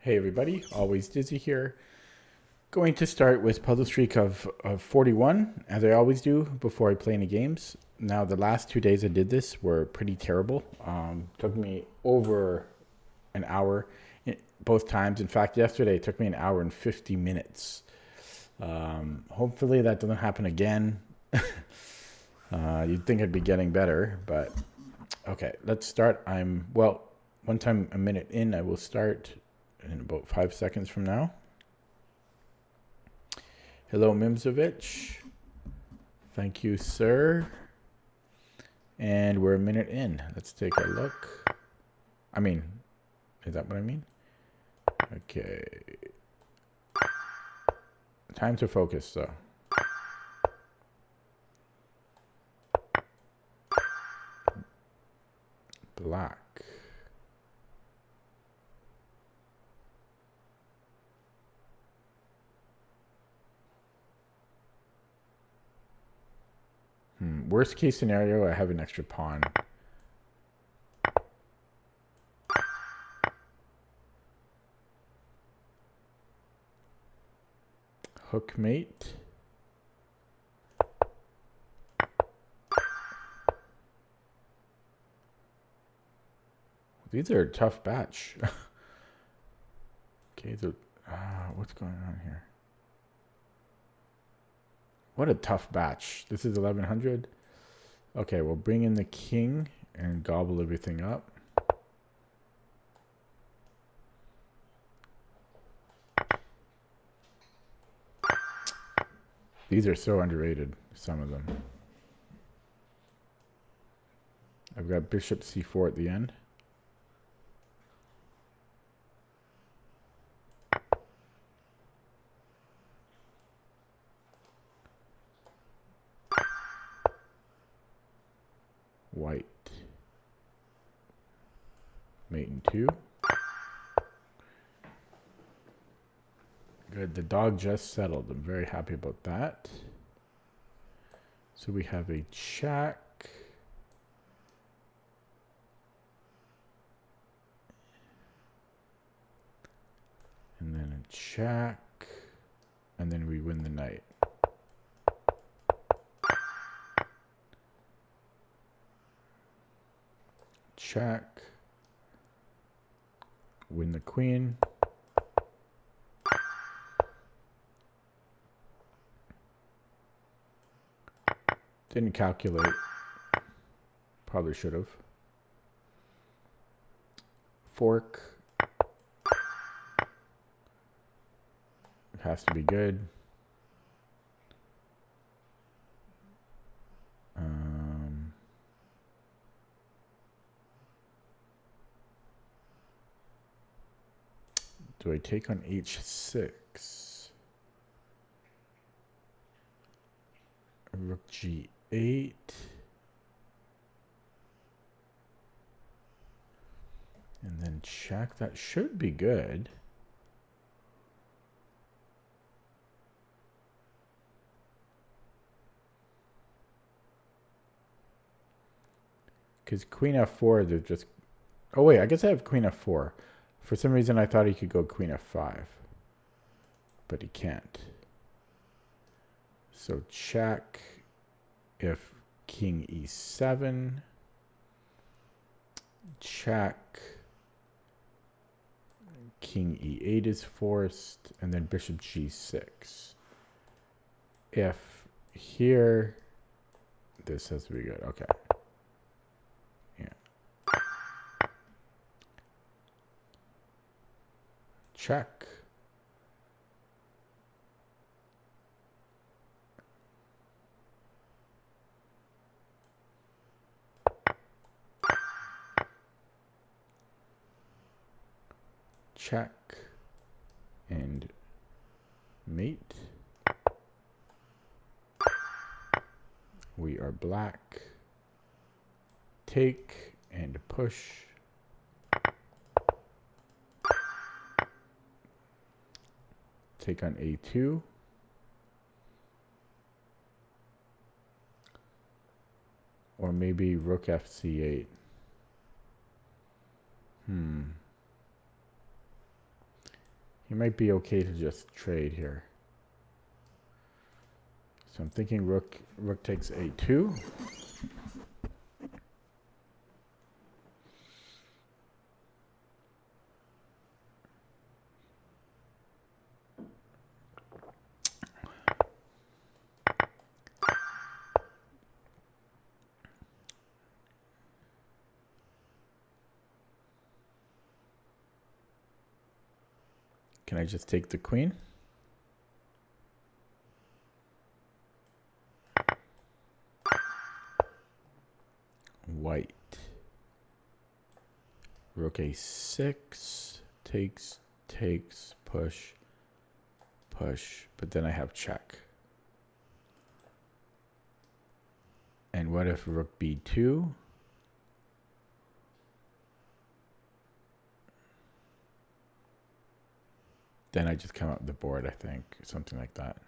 Hey everybody, always Dizzy here. Going to start with puzzle streak of 41, as I always do before I play any games. Now the last 2 days I did this were pretty terrible. Took me over an hour both times. In fact, yesterday it took me an hour and 50 minutes. Hopefully that doesn't happen again. You'd think I'd be getting better, but okay, let's start. One time a minute in, I will start in about 5 seconds from now. Hello, Mimzovic. Thank you, sir. And we're a minute in. Let's take a look. Is that what I mean? Okay. Time to focus, though. Black. Worst case scenario, I have an extra pawn. Hook mate. These are a tough batch. Okay, so what's going on here? What a tough batch. This is 1100. Okay, we'll bring in the king and gobble everything up. These are so underrated, some of them. I've got bishop c4 at the end. White. Mate in 2. Good. The dog just settled. I'm very happy about that. So we have a check. And then a check. And then we win the knight. Check. Win the queen. Didn't calculate. Probably should have. Fork. It has to be good. Do I take on h6? Rook g8. And then check. That should be good. Because queen f4, they're just... Oh, wait, I guess I have queen f4. For some reason, I thought he could go queen f5. But he can't. So check if king e7. Check. King e8 is forced. And then bishop g6. If here, this has to be good. Okay. Check. Check. And mate. We are black. Take and push. Take on a2. Or maybe rook fc8. He might be okay to just trade here. So I'm thinking rook takes a2. Can I just take the queen? White. Rook a6, takes, push, but then I have check. And what if rook b2? Then I just come up the board, I think, something like that.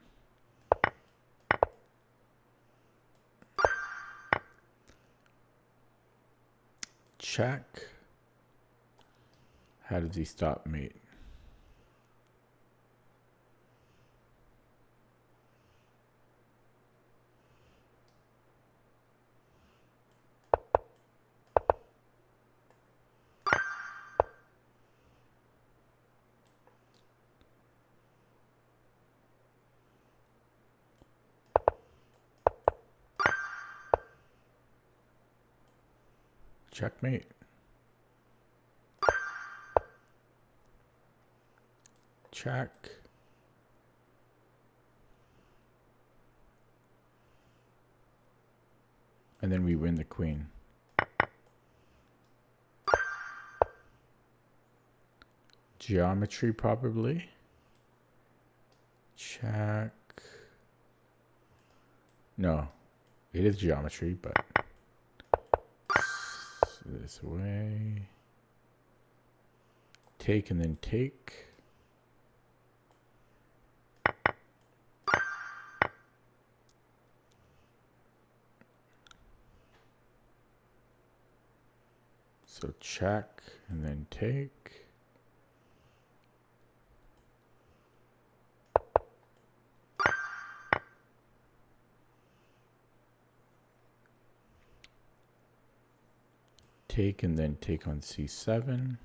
Check. How does he stop mate? Checkmate. Check. And then we win the queen. Geometry probably. Check. No, it is geometry, but this way. Take and then take. So check and then take. Take and then take on c7.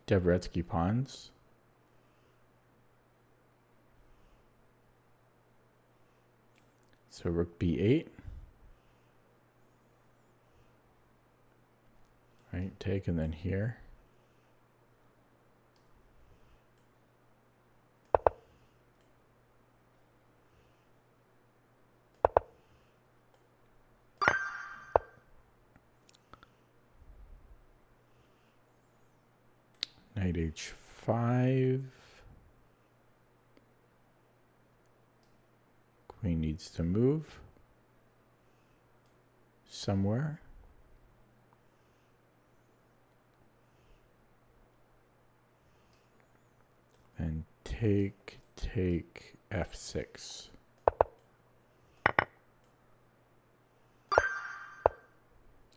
Dvoretsky pawns. So rook b8. Right, take and then here. Knight h5. Queen needs to move somewhere. And take f6.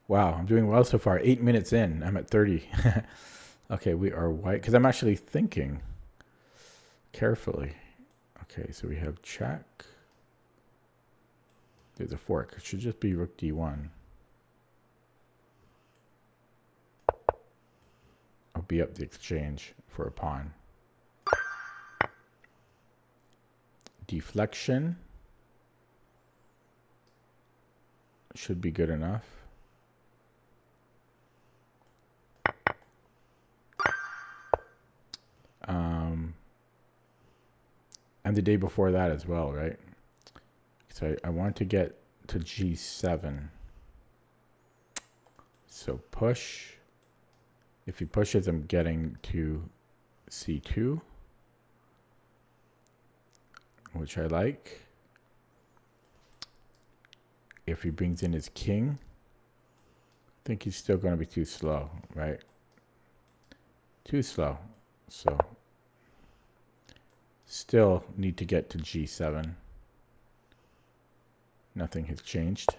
Wow, I'm doing well so far. 8 minutes in, I'm at 30. Okay, we are white, because I'm actually thinking carefully. Okay, so we have check. There's a fork. It should just be rook d1. I'll be up the exchange for a pawn. Deflection should be good enough. And the day before that as well, right? So I want to get to g7. So push. If he pushes, I'm getting to c2, which I like. If he brings in his king, I think he's still going to be too slow, right? Too slow. So still need to get to g7. Nothing has changed.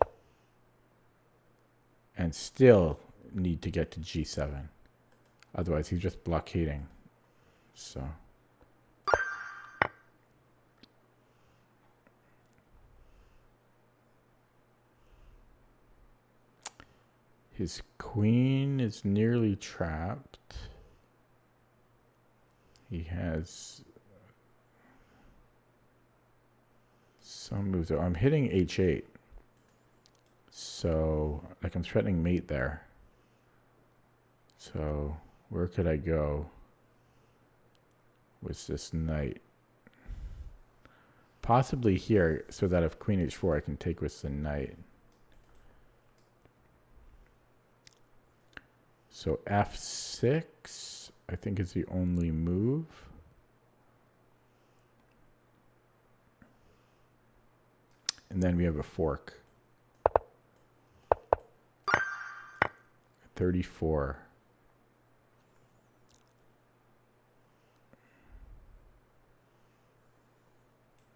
And still need to get to g7. Otherwise, he's just blockading. So his queen is nearly trapped. He has some moves. I'm hitting h8. So, like, I'm threatening mate there. So, where could I go with this knight? Possibly here, so that if queen h4, I can take with the knight. So f6, I think, is the only move. And then we have a fork. 34.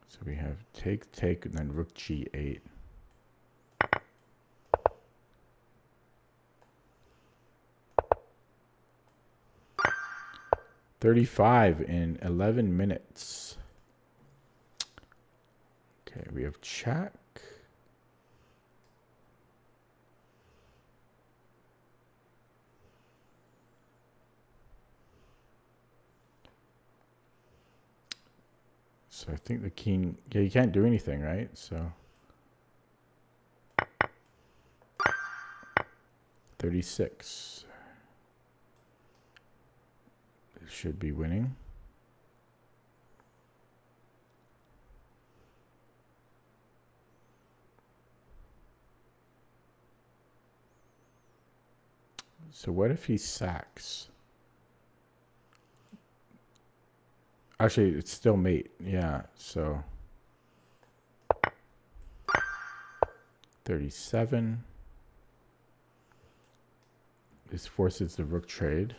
So we have take, take, and then rook g8. $35 in 11 minutes. Okay, we have check. So I think the king, yeah, you can't do anything, right? So 36. It should be winning. So what if he sacks? Actually, it's still mate. Yeah, so 37. This forces the rook trade.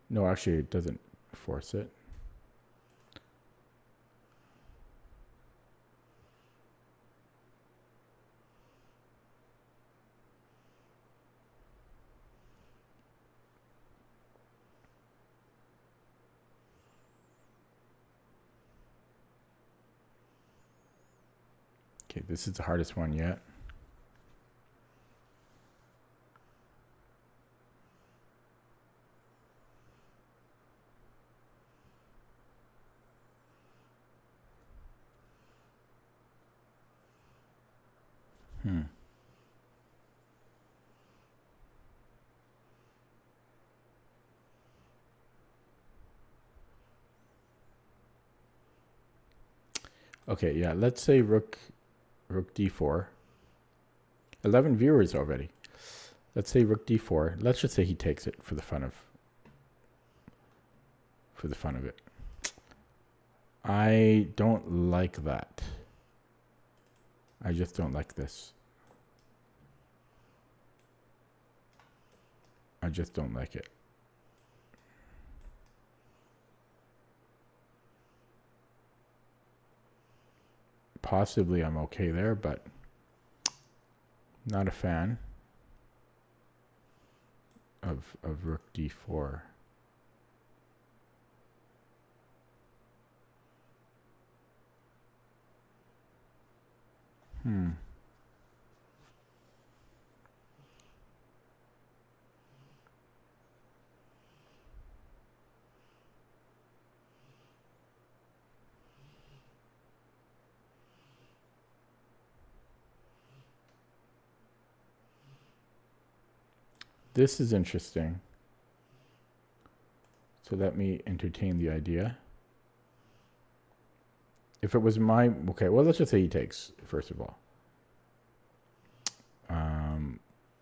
No, actually, it doesn't force it. Okay, this is the hardest one yet. Okay, yeah, let's say rook d4. 11 viewers already. Let's say rook d4. Let's just say he takes it for the fun of it. I don't like that. I just don't like this. I just don't like it. Possibly I'm okay there, but not a fan of rook d4. This is interesting. So let me entertain the idea. If it was my... Okay, well, let's just say he takes, first of all.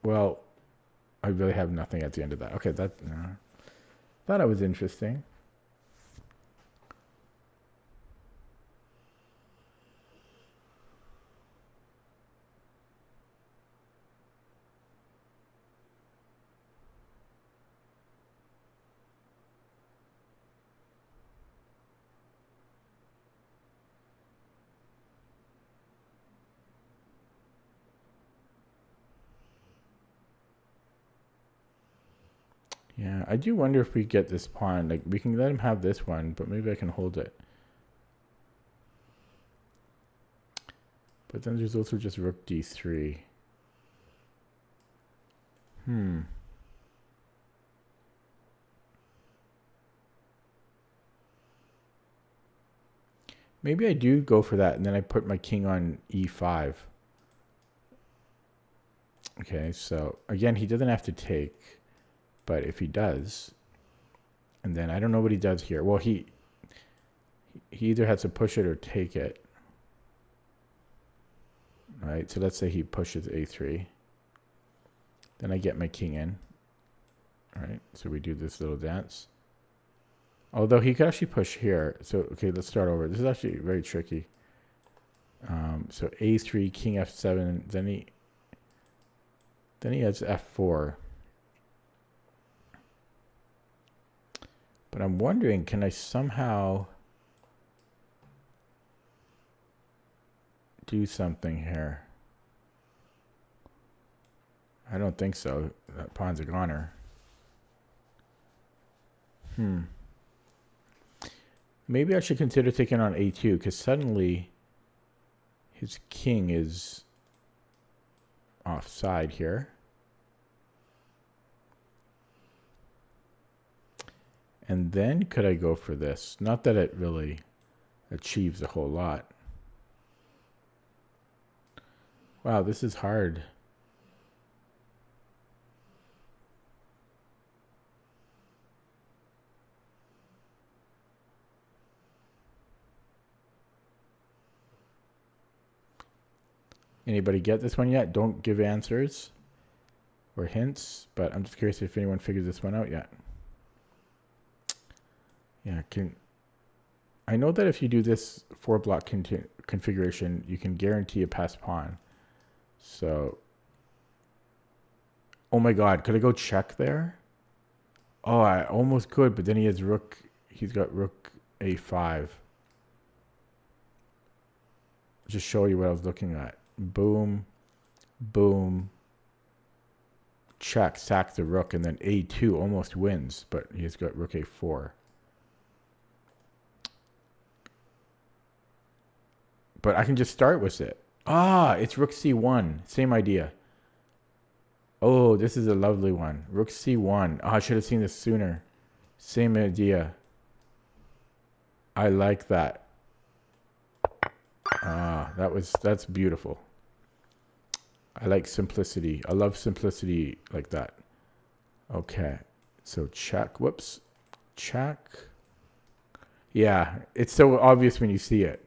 Well, I really have nothing at the end of that. Okay, that... thought it was interesting. Yeah, I do wonder if we get this pawn. Like, we can let him have this one, but maybe I can hold it. But then there's also just rook d3. Maybe I do go for that, and then I put my king on e5. Okay, so again, he doesn't have to take, but if he does, and then I don't know what he does here. Well, he either has to push it or take it. All right, so let's say he pushes a3. Then I get my king in. All right, so we do this little dance. Although he could actually push here. So, okay, let's start over. This is actually very tricky. So a3, king f7, then he has f4. But I'm wondering, can I somehow do something here? I don't think so. That pawn's a goner. Maybe I should consider taking on a2, because suddenly his king is offside here. And then could I go for this? Not that it really achieves a whole lot. Wow, this is hard. Anybody get this one yet? Don't give answers or hints, but I'm just curious if anyone figured this one out yet. Yeah, I know that if you do this 4-block configuration, you can guarantee a passed pawn. So, oh my God, could I go check there? Oh, I almost could, but then he has rook. He's got rook a5. Just show you what I was looking at. Boom, boom, check, sack the rook, and then a2 almost wins, but he's got rook a4. But I can just start with it. Ah, it's rook c1. Same idea. Oh, this is a lovely one. Rook c1. Oh, I should have seen this sooner. Same idea. I like that. Ah, that's beautiful. I like simplicity. I love simplicity like that. Okay. So check. Whoops. Check. Yeah, it's so obvious when you see it.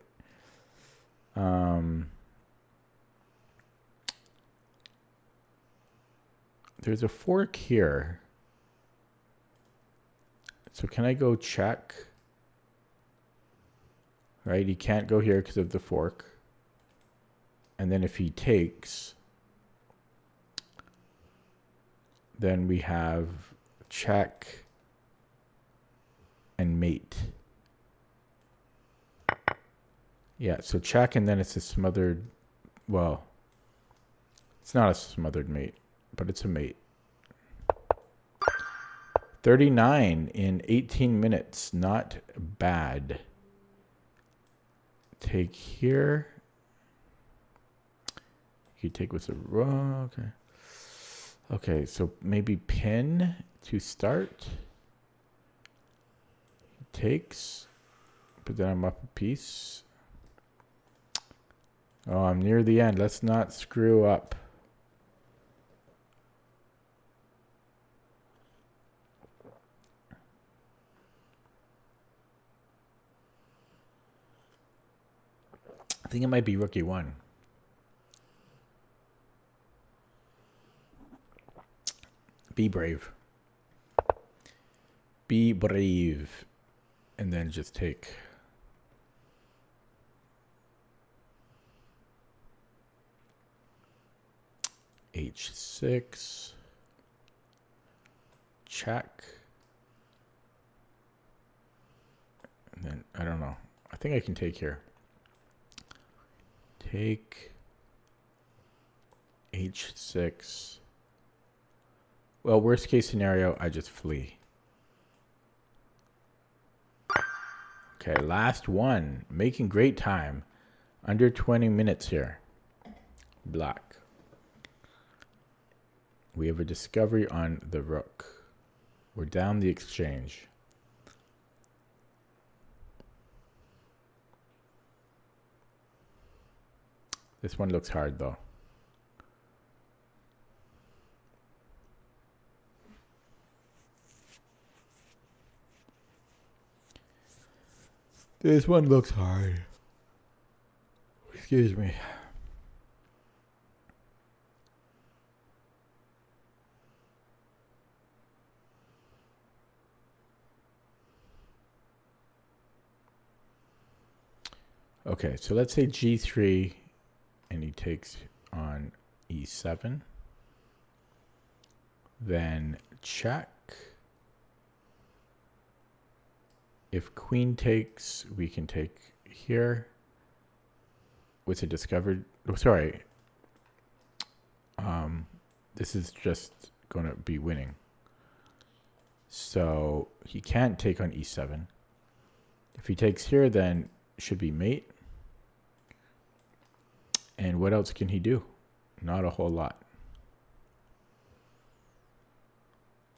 There's a fork here. So can I go check? Right, he can't go here because of the fork. And then if he takes, then we have check and mate. Yeah, so check, and then it's a smothered, well, it's not a smothered mate, but it's a mate. 39 in 18 minutes, not bad. Take here. You take with a rook. Okay. Okay, so maybe pin to start. He takes, but then I'm up a piece. Oh, I'm near the end. Let's not screw up. I think it might be rook e1. Be brave. Be brave. And then just take. H6. Check. And then, I don't know. I think I can take here. Take. H6. Well, worst case scenario, I just flee. Okay, last one. Making great time. Under 20 minutes here. Black. We have a discovery on the rook. We're down the exchange. This one looks hard though. This one looks hard. Excuse me. Okay, so let's say G3 and he takes on E7. Then check. If queen takes, we can take here. With a discovered, oh, sorry. This is just going to be winning. So he can't take on E7. If he takes here, then should be mate. And what else can he do? Not a whole lot.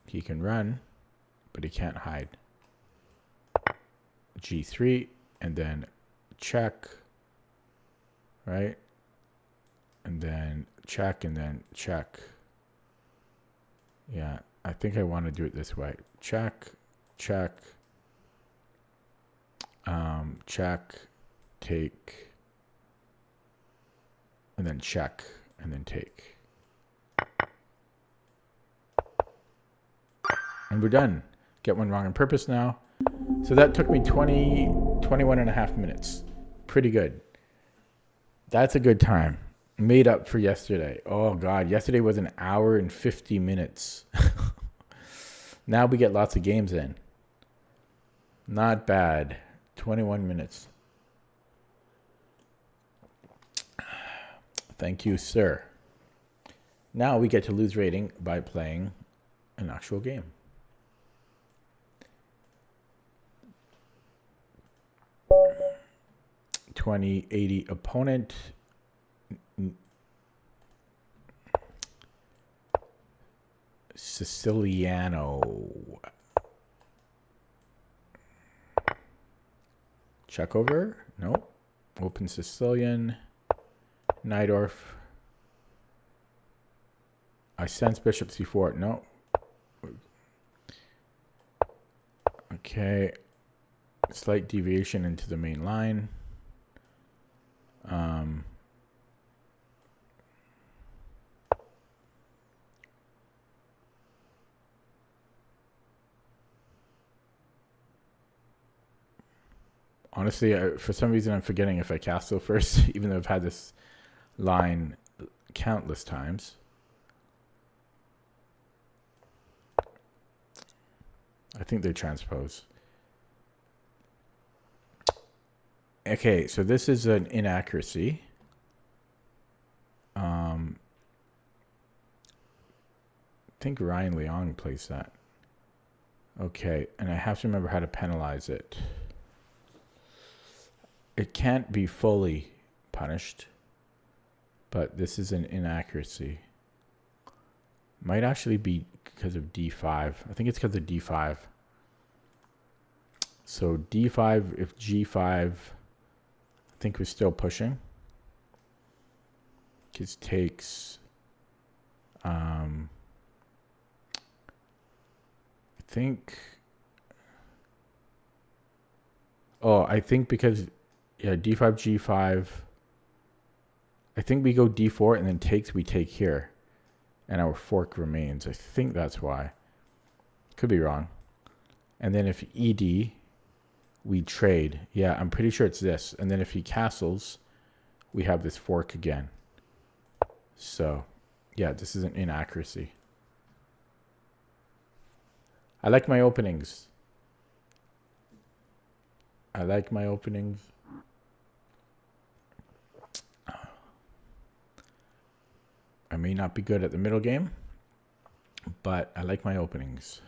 He can run, but he can't hide. G3, and then check, right? And then check, and then check. Yeah, I think I want to do it this way. Check, check, check, take, and then check, and then take. And we're done. Get one wrong on purpose now. So that took me 21 and a half minutes. Pretty good. That's a good time. Made up for yesterday. Oh, God. Yesterday was an hour and 50 minutes. Now we get lots of games in. Not bad. 21 minutes. Thank you, sir. Now we get to lose rating by playing an actual game. 2080 opponent. Siciliano. Check over. Nope. Open Sicilian. Najdorf. I sense bishop c4. No. Okay. Slight deviation into the main line. Honestly, for some reason, I'm forgetting if I castle first, even though I've had this line countless times. I think they transpose. Okay, so this is an inaccuracy. I think Ryan Leong plays that. Okay, and I have to remember how to penalize it. It can't be fully punished, but this is an inaccuracy. Might actually be because of D5. I think it's because of D5. So D5, if G5, I think we're still pushing. Because takes, I think, oh, I think because, yeah, D5, G5, I think we go D4 and then takes, we take here. And our fork remains. I think that's why. Could be wrong. And then if ED, we trade. Yeah, I'm pretty sure it's this. And then if he castles, we have this fork again. So, yeah, this is an inaccuracy. I like my openings. I like my openings. I may not be good at the middle game, but I like my openings.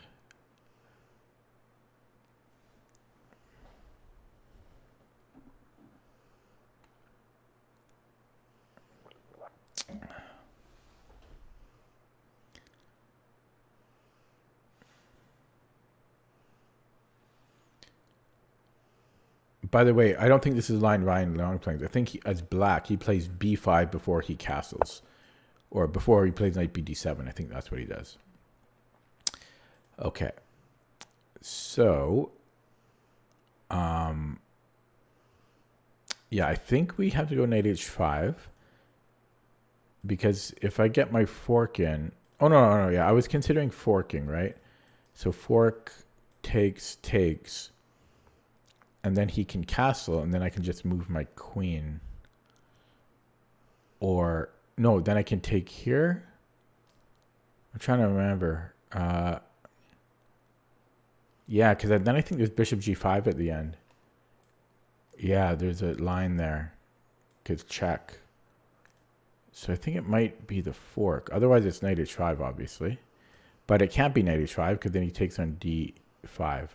By the way, I don't think this is the line Ryan Long plays. I think as black, he plays b5 before he castles. Or before he plays knight bd7. I think that's what he does. Okay. So, yeah, I think we have to go knight h5. Because if I get my fork in... Oh, no, yeah. I was considering forking, right? So fork, takes... And then he can castle, and then I can just move my queen. Or, no, then I can take here. I'm trying to remember. Yeah, because then I think there's bishop g5 at the end. Yeah, there's a line there. Because check. So I think it might be the fork. Otherwise, it's knight h5, obviously. But it can't be knight h5, because then he takes on d5.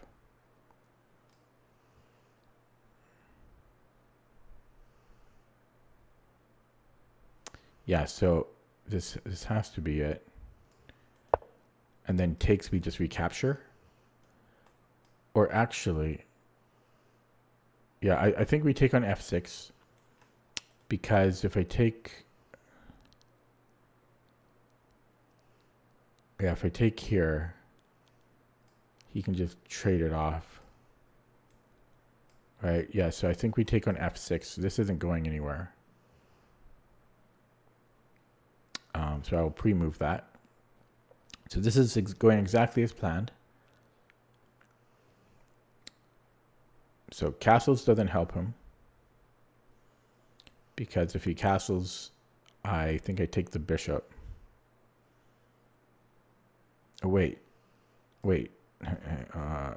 Yeah, so this has to be it. And then takes, we just recapture. Or actually, yeah, I think we take on f6. Because if I take... Yeah, if I take here, he can just trade it off. Right, yeah, so I think we take on f6. This isn't going anywhere. So I will pre-move that. So this is going exactly as planned. So castles doesn't help him. Because if he castles, I think I take the bishop. Oh, wait.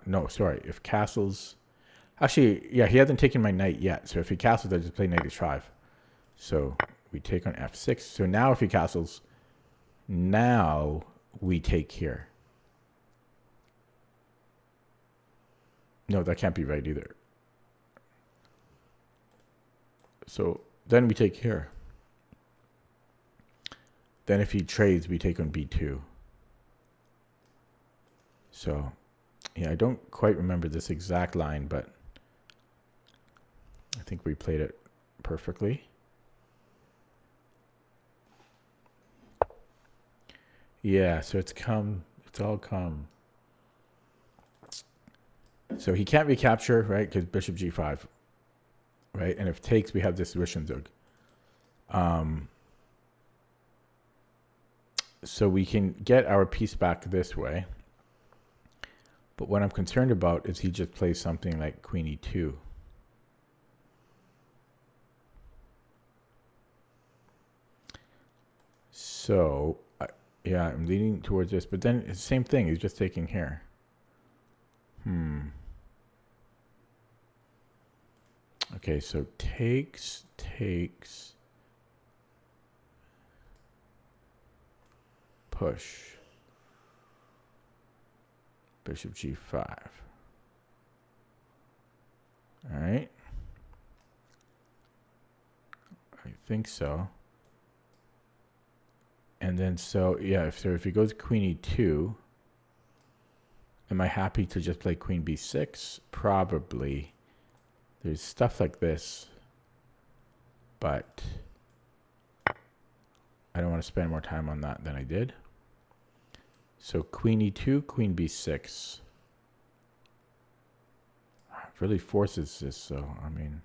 No, sorry. If castles... Actually, yeah, he hasn't taken my knight yet. So if he castles, I just play knight h5. So we take on f6. So now if he castles, now we take here. No, that can't be right either. So then we take here. Then if he trades, we take on b2. So, yeah, I don't quite remember this exact line, but I think we played it perfectly. Yeah, so it's all come. So he can't recapture, right? Because bishop g5, right? And if takes, we have this Zwischenzug. So we can get our piece back this way. But what I'm concerned about is he just plays something like queen e2. So, yeah, I'm leaning towards this. But then it's the same thing. He's just taking here. Okay, so takes. Push. Bishop g5. All right. I think so. And then so, yeah, if he goes queen e2, am I happy to just play queen b6? Probably. There's stuff like this, but I don't want to spend more time on that than I did. So queen e2, queen b6. It really forces this, so, I mean,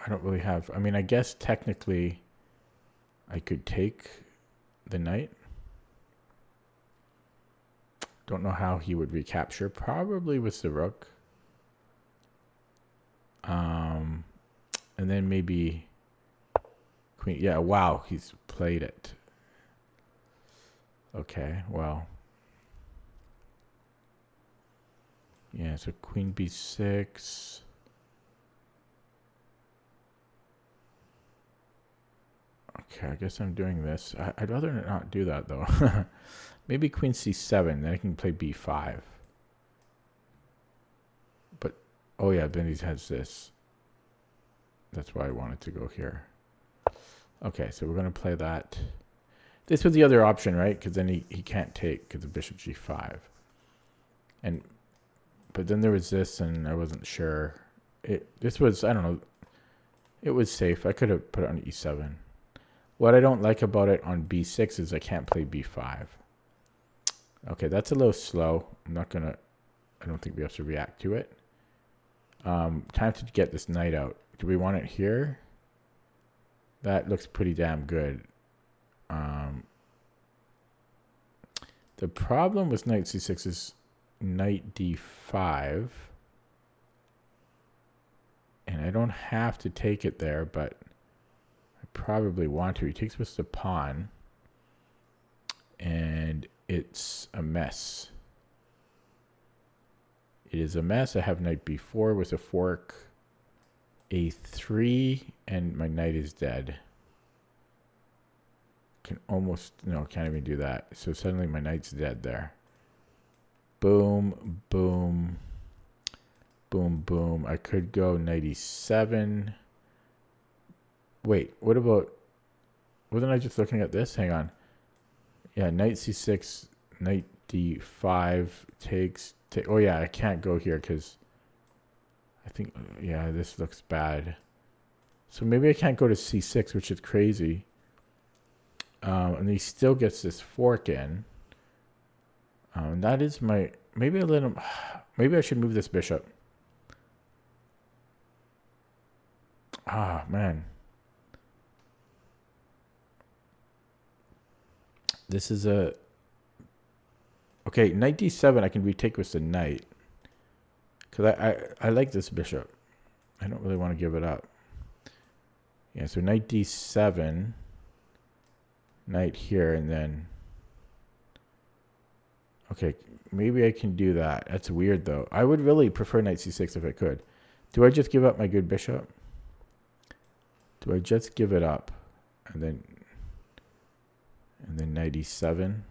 I don't really have, I mean, I guess technically I could take the knight. Don't know how he would recapture, probably with the rook. And then maybe queen, yeah, wow, he's played it. Okay, well. Yeah, so queen b6. Okay, I guess I'm doing this. I'd rather not do that, though. Maybe queen c7, then I can play b5. But, oh yeah, then he has this. That's why I wanted to go here. Okay, so we're going to play that. This was the other option, right? Because then he can't take because of bishop g5. But then there was this, and I wasn't sure. This was, I don't know. It was safe. I could have put it on e7. What I don't like about it on b6 is I can't play b5. Okay, that's a little slow. I don't think we have to react to it. Time to get this knight out. Do we want it here? That looks pretty damn good. The problem with knight c6 is knight d5. And I don't have to take it there, but I probably want to. He takes with the pawn. And it's a mess. It is a mess. I have knight b4 with a fork. a3, and my knight is dead. Can't even do that. So suddenly my knight's dead there. Boom, boom, boom, boom. I could go knight e7. Wait, what about... Wasn't I just looking at this? Hang on. Yeah, knight c6, knight d5 takes... Oh yeah, I can't go here because... I think... Yeah, this looks bad. So maybe I can't go to c6, which is crazy. And he still gets this fork in. And that is my... Maybe I let him... Maybe I should move this bishop. Ah, man. This is a... Okay, knight d7 I can retake with the knight. Because I like this bishop. I don't really want to give it up. Yeah, so knight d7... Knight here, and then... Okay, maybe I can do that. That's weird, though. I would really prefer knight c6 if I could. Do I just give up my good bishop? Do I just give it up? And then knight e7?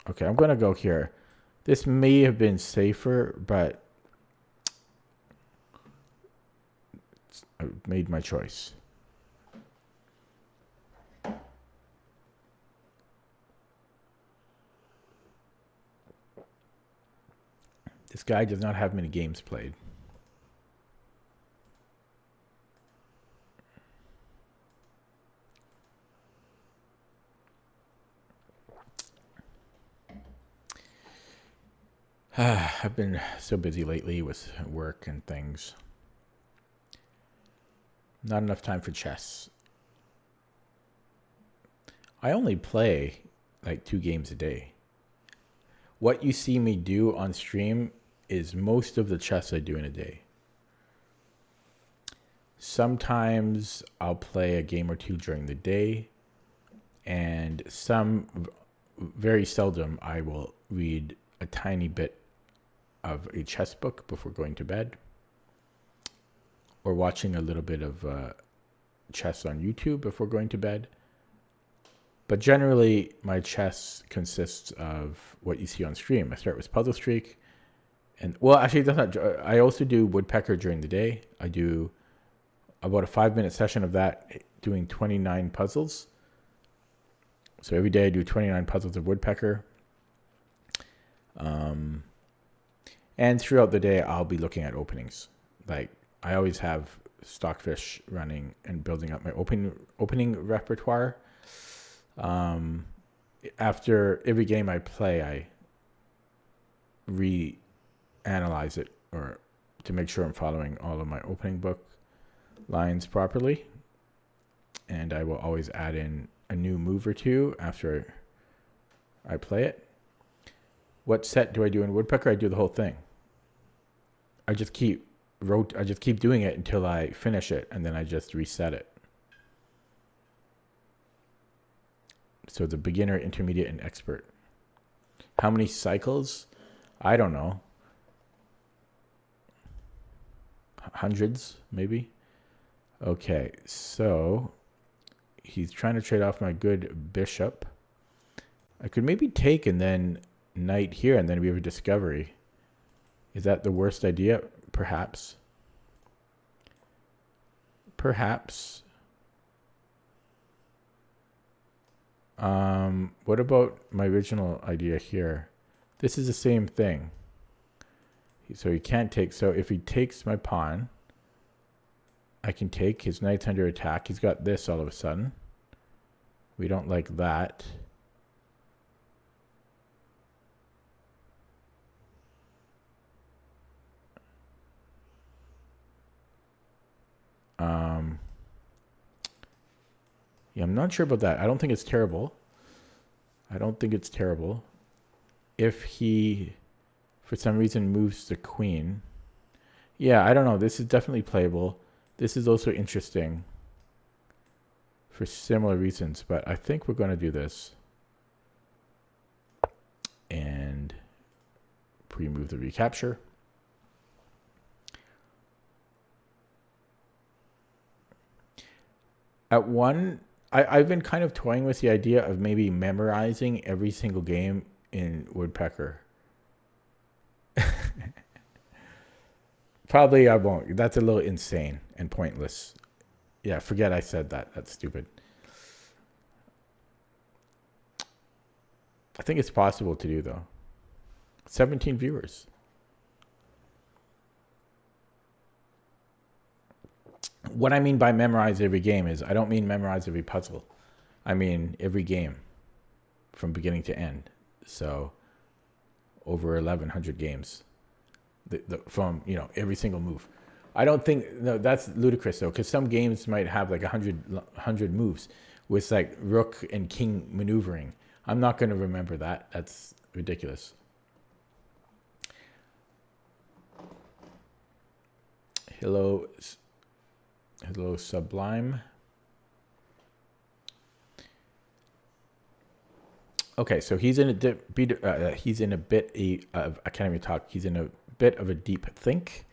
Okay, I'm going to go here. This may have been safer, but... I made my choice. This guy does not have many games played. I've been so busy lately with work and things. Not enough time for chess. I only play like 2 games a day. What you see me do on stream is most of the chess I do in a day. Sometimes I'll play a game or 2 during the day, and very seldom I will read a tiny bit of a chess book before going to bed, or watching a little bit of chess on YouTube before going to bed. But generally, my chess consists of what you see on stream. I start with Puzzle Streak. And, well, actually, that's not... I also do Woodpecker during the day. I do about a 5-minute session of that, doing 29 puzzles. So every day I do 29 puzzles of Woodpecker. And throughout the day, I'll be looking at openings. Like, I always have Stockfish running and building up my opening repertoire. After every game I play, I reanalyze it or to make sure I'm following all of my opening book lines properly. And I will always add in a new move or 2 after I play it. What set do I do in Woodpecker? I do the whole thing. I just keep doing it until I finish it, and then I just reset it. So the beginner, intermediate, and expert. How many cycles? I don't know. Hundreds, maybe. Okay, so he's trying to trade off my good bishop. I could maybe take and then knight here, and then we have a discovery. Is that the worst idea? Perhaps. Perhaps. What about my original idea here? This is the same thing. So he can't take. So if he takes my pawn, I can take. His knight's under attack. He's got this all of a sudden. We don't like that. Yeah, I'm not sure about that. I don't think it's terrible. I don't think it's terrible. If he, for some reason, moves the queen. Yeah, I don't know. This is definitely playable. This is also interesting for similar reasons, but I think we're going to do this. And pre-move the recapture. At one, I've been kind of toying with the idea of maybe memorizing every single game in Woodpecker. Probably I won't. That's a little insane and pointless. Yeah, forget I said that. That's stupid. I think it's possible to do, though. 17 viewers. What I mean by memorize every game is I don't mean memorize every puzzle. I mean every game from beginning to end. So over 1,100 games from, every single move. I don't think, no, that's ludicrous though, because some games might have like 100 moves with like rook and king maneuvering. I'm not going to remember that. That's ridiculous. Hello, Sublime. Okay, so he's in a bit of, I can't even talk. He's in a bit of a deep think.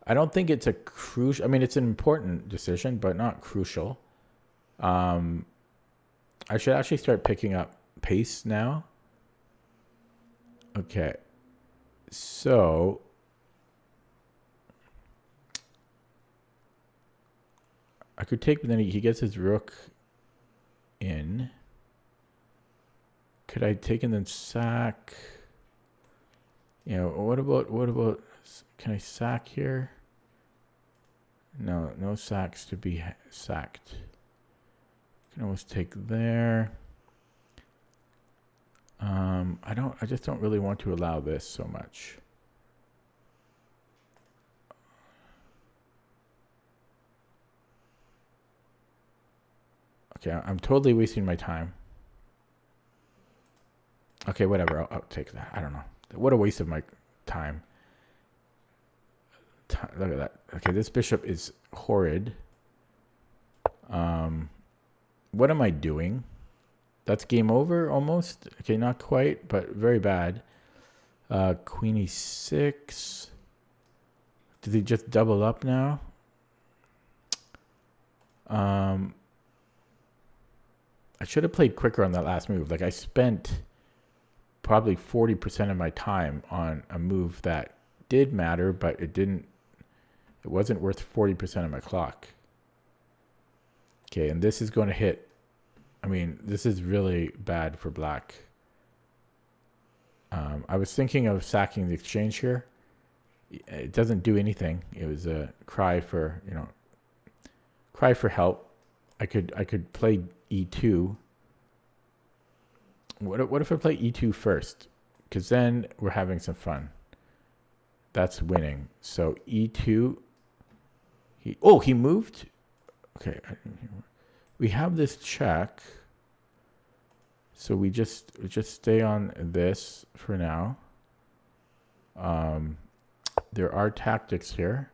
I don't think it's a crucial. I mean, it's an important decision, but not crucial. I should actually start picking up pace now. Okay, so I could take, but then he gets his rook in. Could I take and then sack? What about, can I sack here? No sacks to be sacked. Can always take there. I just don't really want to allow this so much. Okay, I'm totally wasting my time. Okay, whatever. I'll take that. I don't know. What a waste of my time. Look at that. Okay, this bishop is horrid. What am I doing? That's game over almost. Okay, not quite, but very bad. Queen e6. Did he just double up now? I should have played quicker on that last move. Like I spent probably 40% of my time on a move that did matter, but it wasn't worth 40% of my clock. Okay, and this is going to hit. I mean, this is really bad for black. I was thinking of sacking the exchange here. It doesn't do anything. It was a cry for help. I could play e2. What if I play e2 first? Because then we're having some fun. That's winning. So e2. He moved. Okay, we have this check. So we just stay on this for now. There are tactics here.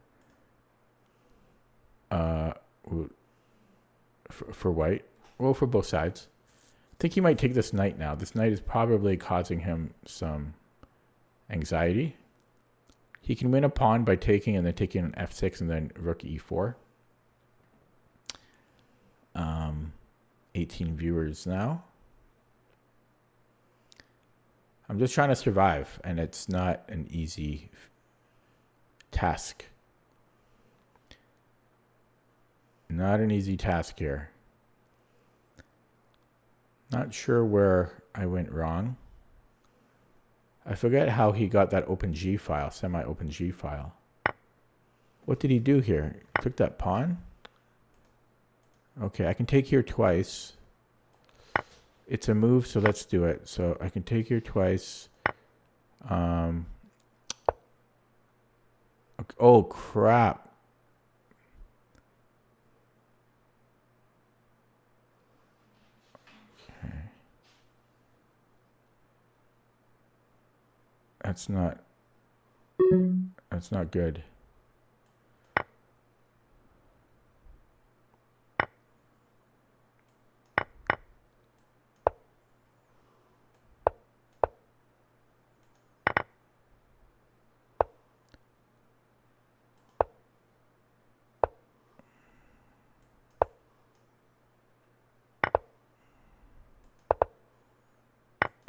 For white. Well, for both sides. I think he might take this knight now. This knight is probably causing him some anxiety. He can win a pawn by taking and then taking an f6 and then rook e4. 18 viewers now. I'm just trying to survive, and it's not an easy task. Not an easy task here. Not sure where I went wrong. I forget how he got that OpenG file, semi-OpenG file. What did he do here? He took that pawn? Okay, I can take here twice. It's a move, so let's do it. So I can take here twice. Oh, crap. Okay. That's not good.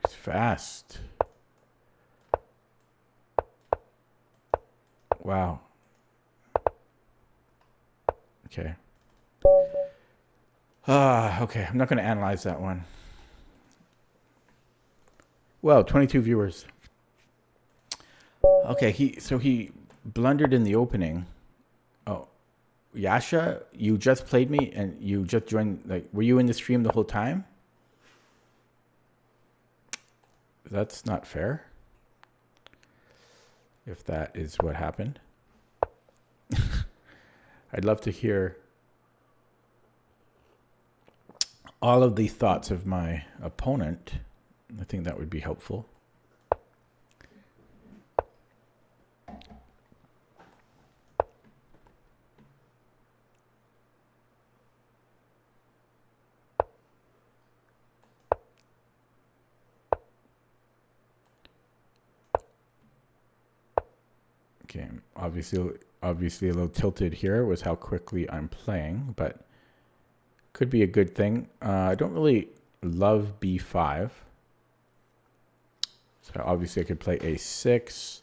It's fast. Wow. Okay. Okay, I'm not going to analyze that one. Well, 22 viewers. Okay, he blundered in the opening. Oh, Yasha, you just played me and you just joined. Like, were you in the stream the whole time? That's not fair. If that is what happened. I'd love to hear all of the thoughts of my opponent. I think that would be helpful. Okay, obviously a little tilted here was how quickly I'm playing, but could be a good thing. I don't really love b5. So obviously I could play a6.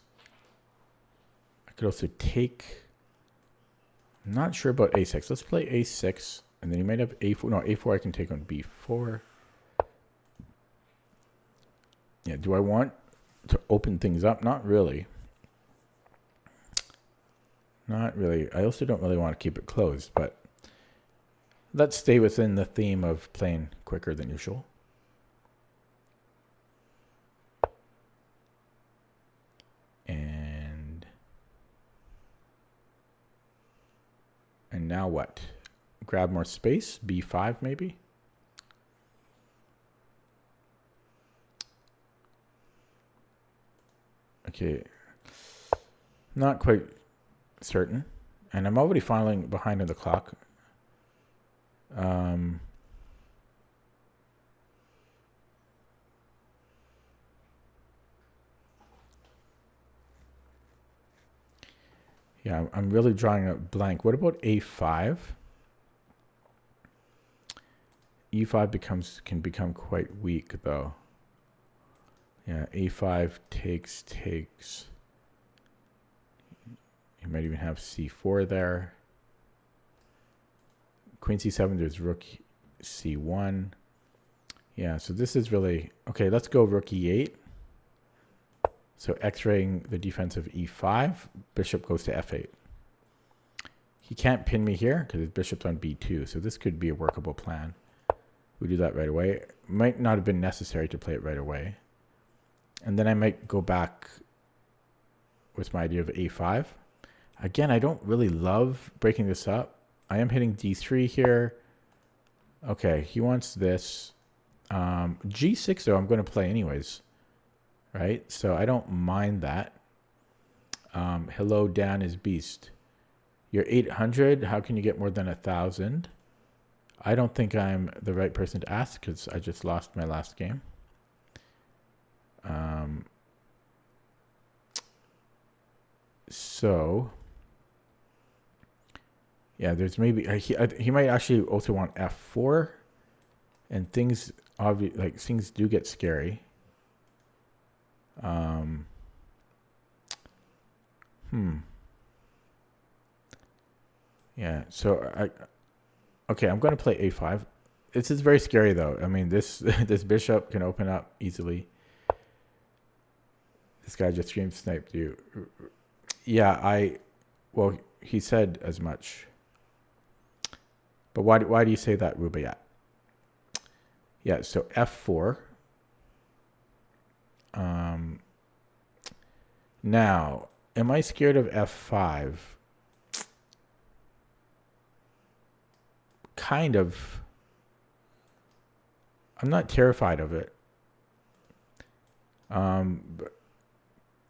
I could also take... I'm not sure about a6. Let's play a6, and then you might have a4. No, a4 I can take on b4. Yeah, do I want to open things up? Not really. Not really. I also don't really want to keep it closed, but let's stay within the theme of playing quicker than usual. And now what? Grab more space, b5 maybe? Okay. Not quite certain, and I'm already falling behind in the clock. Yeah, I'm really drawing a blank. What about a5? e5 can become quite weak though. Yeah, a5 takes. You might even have c4 there. Queen c7, there's rook c1. Yeah, so this is really... Okay, let's go rook e8. So x-raying the defense of e5. Bishop goes to f8. He can't pin me here because his bishop's on b2. So this could be a workable plan. We do that right away. Might not have been necessary to play it right away. And then I might go back with my idea of a5. Again, I don't really love breaking this up. I am hitting d3 here. Okay, he wants this. g6, though, I'm going to play anyways. Right? So I don't mind that. Hello, Dan is beast. You're 800. How can you get more than 1,000? I don't think I'm the right person to ask because I just lost my last game. So... Yeah, there's maybe he might actually also want f4, and things like things do get scary. Yeah, so okay, I'm going to play a5. This is very scary though. I mean, this this bishop can open up easily. This guy just stream sniped you. Yeah, well, he said as much. But why do you say that, Rubaiyat? Yeah, so f4. Now, am I scared of f5? Kind of. I'm not terrified of it.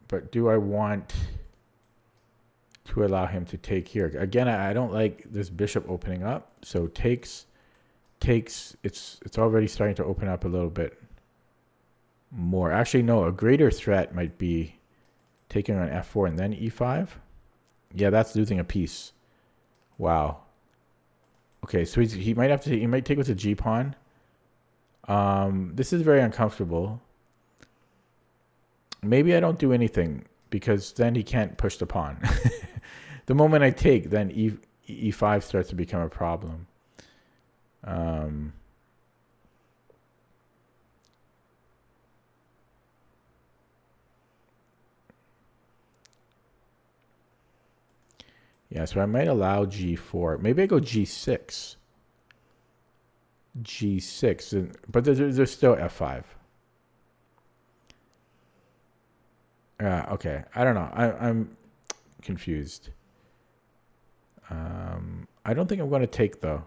But do I want to allow him to take here? Again, I don't like this bishop opening up. So takes. It's already starting to open up a little bit more. Actually, no. A greater threat might be taking on f4 and then e5. Yeah, that's losing a piece. Wow. Okay, so he might take with a g pawn. This is very uncomfortable. Maybe I don't do anything because then he can't push the pawn. The moment I take, then e5 starts to become a problem. Yeah, so I might allow g4. Maybe I go g6. G6, but there's still f5. Okay, I don't know. I'm confused. I don't think I'm going to take though.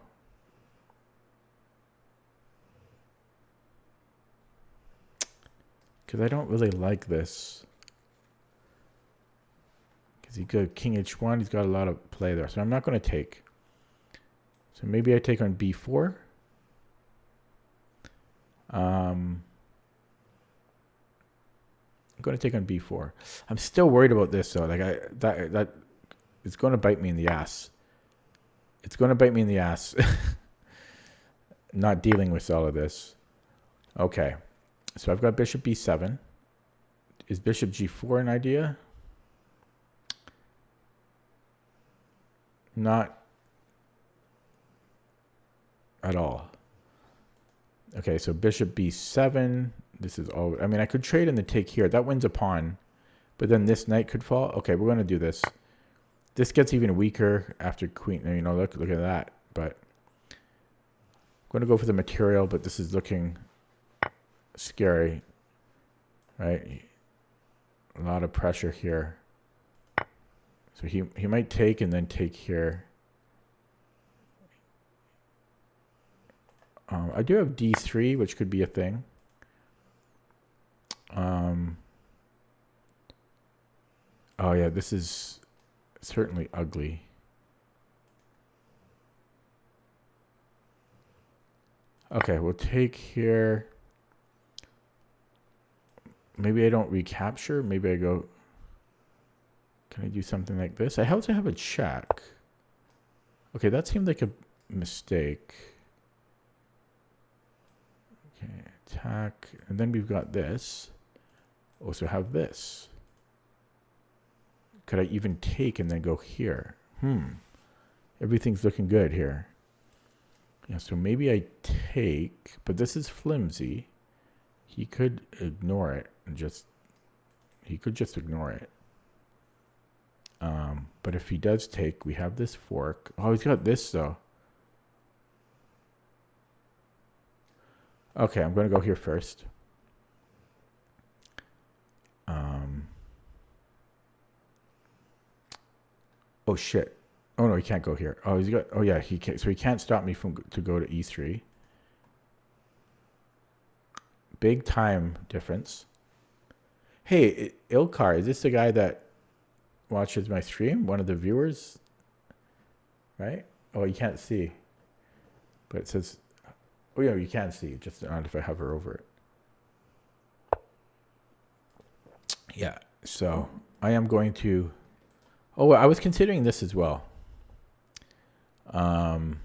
Because I don't really like this. Because he got king h1, he's got a lot of play there. So I'm not going to take. So maybe I take on b4. I'm going to take on b4. I'm still worried about this though. Like that it's going to bite me in the ass. It's going to bite me in the ass. Not dealing with all of this. Okay. So I've got bishop b7. Is bishop g4 an idea? Not at all. Okay, so bishop b7. This is all. I mean, I could trade in the take here. That wins a pawn. But then this knight could fall. Okay, we're going to do this. This gets even weaker after queen. You know, look at that. But I'm going to go for the material, but this is looking scary. Right? A lot of pressure here. So he might take and then take here. I do have d3, which could be a thing. Oh yeah, this is certainly ugly. Okay, we'll take here. Maybe I don't recapture. Maybe I go. Can I do something like this? I also have a check. Okay, that seemed like a mistake. Okay, attack. And then we've got this. Also have this. Could I even take and then go here? Everything's looking good here. Yeah, so maybe I take, but this is flimsy. He could ignore it and he could just ignore it. But if he does take, we have this fork. Oh, he's got this though. Okay, I'm going to go here first. Oh shit. Oh no, he can't go here. Oh, he's got. Oh yeah, he can't. So he can't stop me from to go to e3. Big time difference. Hey, Ilkar, is this the guy that watches my stream? One of the viewers, right? Oh, you can't see, but it says. Oh yeah, you can see. Just not if I hover over it. Yeah. So I am going to. Oh, I was considering this as well. Because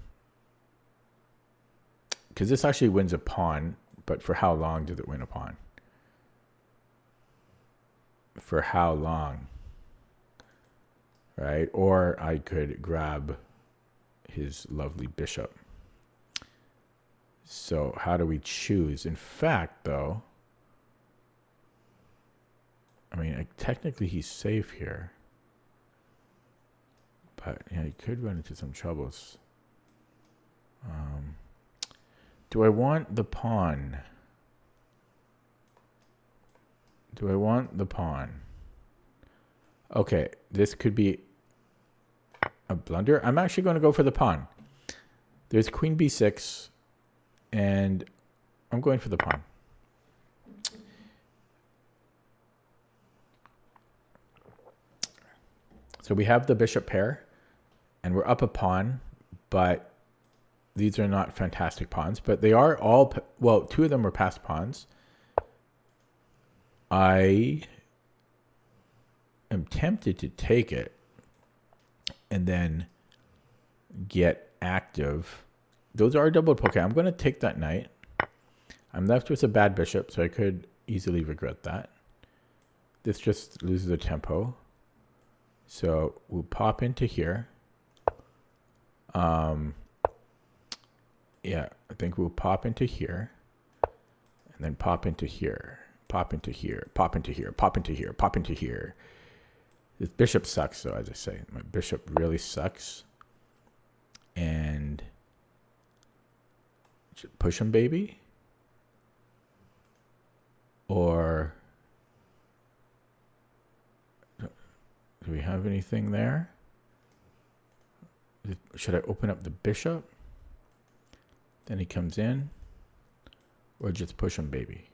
this actually wins a pawn, but for how long does it win a pawn? For how long? Right? Or I could grab his lovely bishop. So how do we choose? In fact, though, I mean, technically he's safe here. But yeah, he could run into some troubles. Do I want the pawn? Do I want the pawn? Okay, this could be a blunder. I'm actually going to go for the pawn. There's queen b6, and I'm going for the pawn. So we have the bishop pair, and we're up a pawn, but these are not fantastic pawns. But they are all, well, two of them are passed pawns. I am tempted to take it and then get active. Those are doubled. Okay, I'm going to take that knight. I'm left with a bad bishop, so I could easily regret that. This just loses the tempo. So we'll pop into here. Yeah, I think we'll pop into here. And then pop into here. Pop into here. Pop into here. Pop into here. Pop into here. This bishop sucks, though, as I say. My bishop really sucks. And push him, baby. Or do we have anything there? Should I open up the bishop? Then he comes in. Or just push him, baby.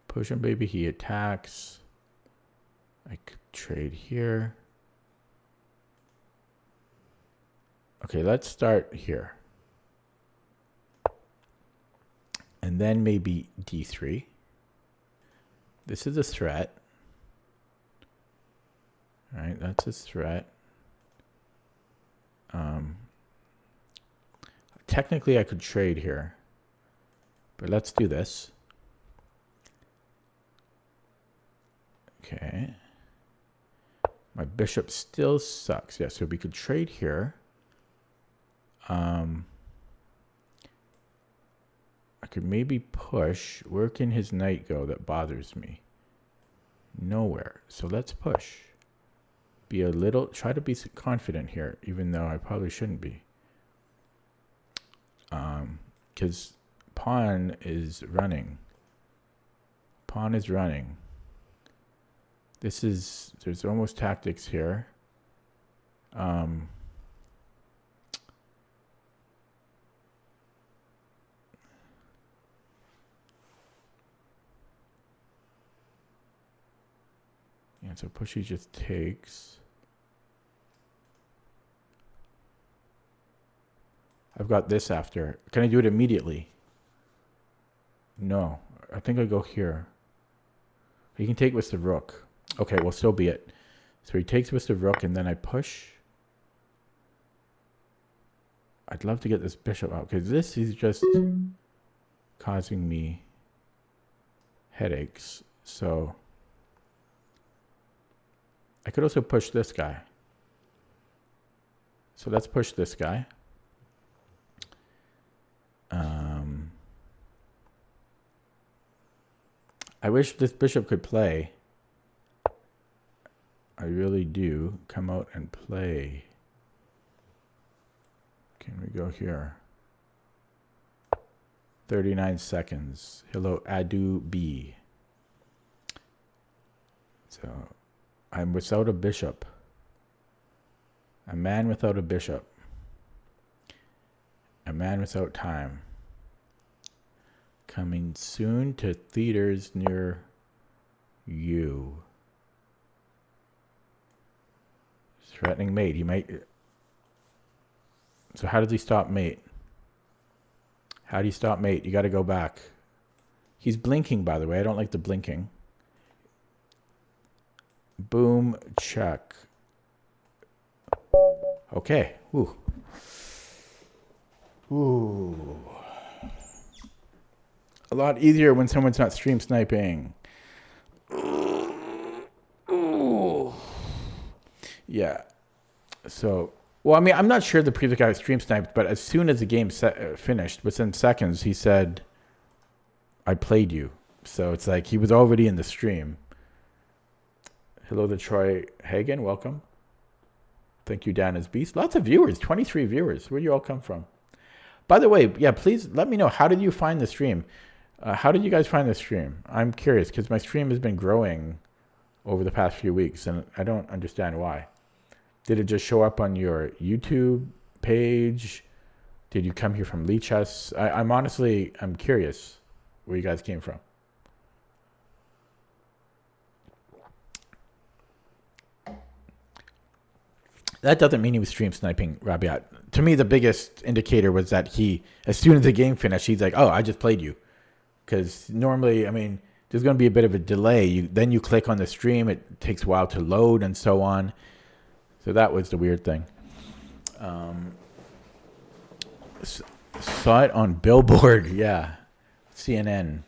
Push him, baby. He attacks. I could trade here. Okay, let's start here. And then maybe d3. This is a threat. All right, that's a threat. Technically, I could trade here. But let's do this. Okay. My bishop still sucks. Yeah, so we could trade here. I could maybe push. Where can his knight go that bothers me? Nowhere. So let's push. Be a little, try to be confident here, even though I probably shouldn't be. Because pawn is running. Pawn is running. This is, there's almost tactics here. Yeah, so pushy just takes. I've got this after. Can I do it immediately? No. I think I go here. He can take with the rook. Okay, well, so be it. So he takes with the rook, and then I push. I'd love to get this bishop out, because this is just causing me headaches. So I could also push this guy. So let's push this guy. I wish this bishop could play. I really do. Come out and play. Can we go here? 39 seconds. Hello, Adu B. So, I'm without a bishop. A man without a bishop. A man without time. Coming soon to theaters near you. Threatening mate. He might. So how does he stop mate? How do you stop mate? You got to go back. He's blinking, by the way. I don't like the blinking. Boom, check. Okay. Ooh. Ooh. A lot easier when someone's not stream sniping. Ooh. Yeah. So, well, I mean, I'm not sure the previous guy stream sniped, but as soon as the game finished, within seconds, he said, I played you. So it's like he was already in the stream. Hello to Troy Hagen. Welcome. Thank you, Dan as Beast. Lots of viewers, 23 viewers. Where do you all come from? By the way, yeah, please let me know. How did you find the stream? How did you guys find the stream? I'm curious because my stream has been growing over the past few weeks, and I don't understand why. Did it just show up on your YouTube page? Did you come here from Lichess? I'm curious where you guys came from. That doesn't mean he was stream sniping Rabiat. To me, the biggest indicator was that as soon as the game finished, he's like, oh, I just played you. Because normally, I mean, there's going to be a bit of a delay. Then you click on the stream. It takes a while to load and so on. So that was the weird thing. Saw it on Billboard. Yeah. CNN.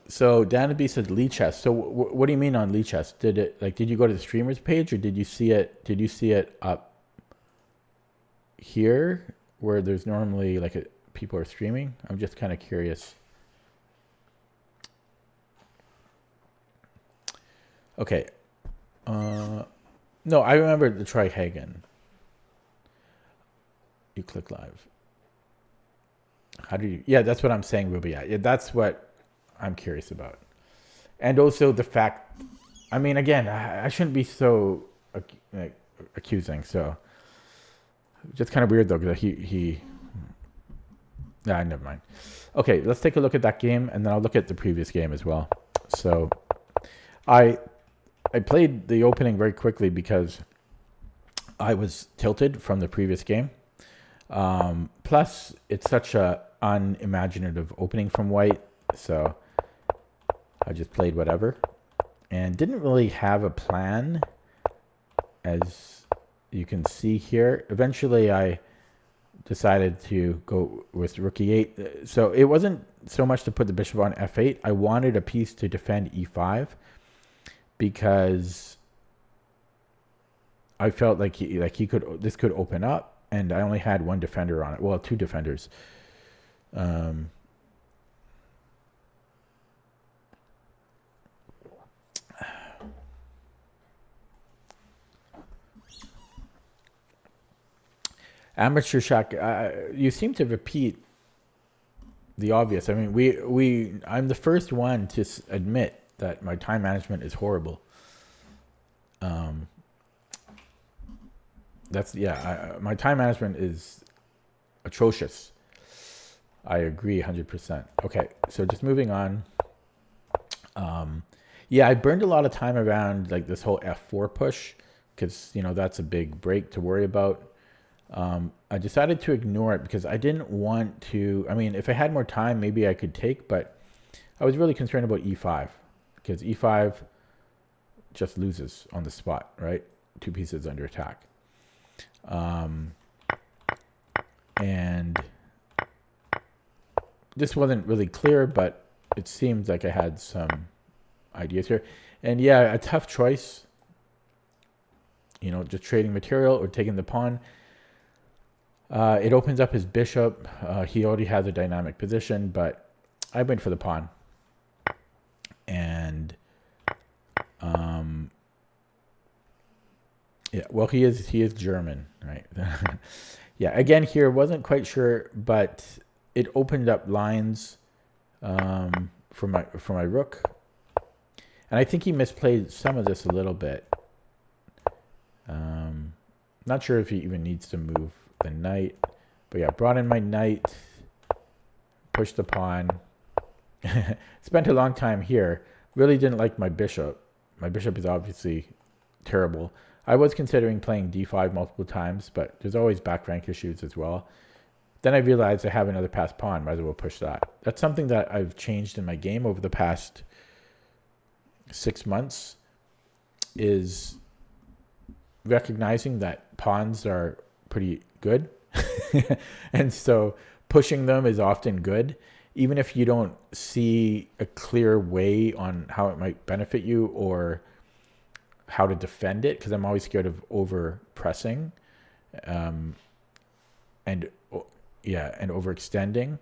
So Danaby said Lichess. So what do you mean on Lichess? Did you go to the streamers page or did you see it up here where there's normally people are streaming? I'm just kind of curious. Okay. No, I remember the Troy Hagen. You click live. How do you? Yeah, that's what I'm saying, Ruby. Yeah, that's what I'm curious about. And also the fact, I mean, again, I shouldn't be so accusing. So just kind of weird though, because never mind. Okay, let's take a look at that game, and then I'll look at the previous game as well. So I played the opening very quickly because I was tilted from the previous game. Plus, it's such a unimaginative opening from white, so I just played whatever and didn't really have a plan, as you can see here. Eventually, I decided to go with rook e8. So it wasn't so much to put the bishop on f8. I wanted a piece to defend e5 because I felt like this could open up, and I only had one defender on it. Well, two defenders. Amateur Shack, you seem to repeat the obvious. I mean, I'm the first one to admit that my time management is horrible. My time management is atrocious. I agree 100%. Okay, so just moving on. I burned a lot of time around this whole f4 push because that's a big break to worry about. I decided to ignore it because I didn't want to. I mean, if I had more time, maybe I could take, but I was really concerned about e5 because e5 just loses on the spot, right? Two pieces under attack. And this wasn't really clear, but it seems like I had some ideas here. And yeah, a tough choice, just trading material or taking the pawn. It opens up his bishop. He already has a dynamic position, but I went for the pawn. And he is German, right? Yeah, again here, wasn't quite sure, but it opened up lines for my rook. And I think he misplayed some of this a little bit. Not sure if he even needs to move the knight, but yeah, brought in my knight, pushed the pawn, spent a long time here. Really didn't like my bishop. My bishop is obviously terrible. I was considering playing d5 multiple times, but there's always back rank issues as well. Then I realized I have another passed pawn, might as well push that. That's something that I've changed in my game over the past 6 months, is recognizing that pawns are pretty good. And so pushing them is often good, even if you don't see a clear way on how it might benefit you or how to defend it, because I'm always scared of over pressing, and overextending.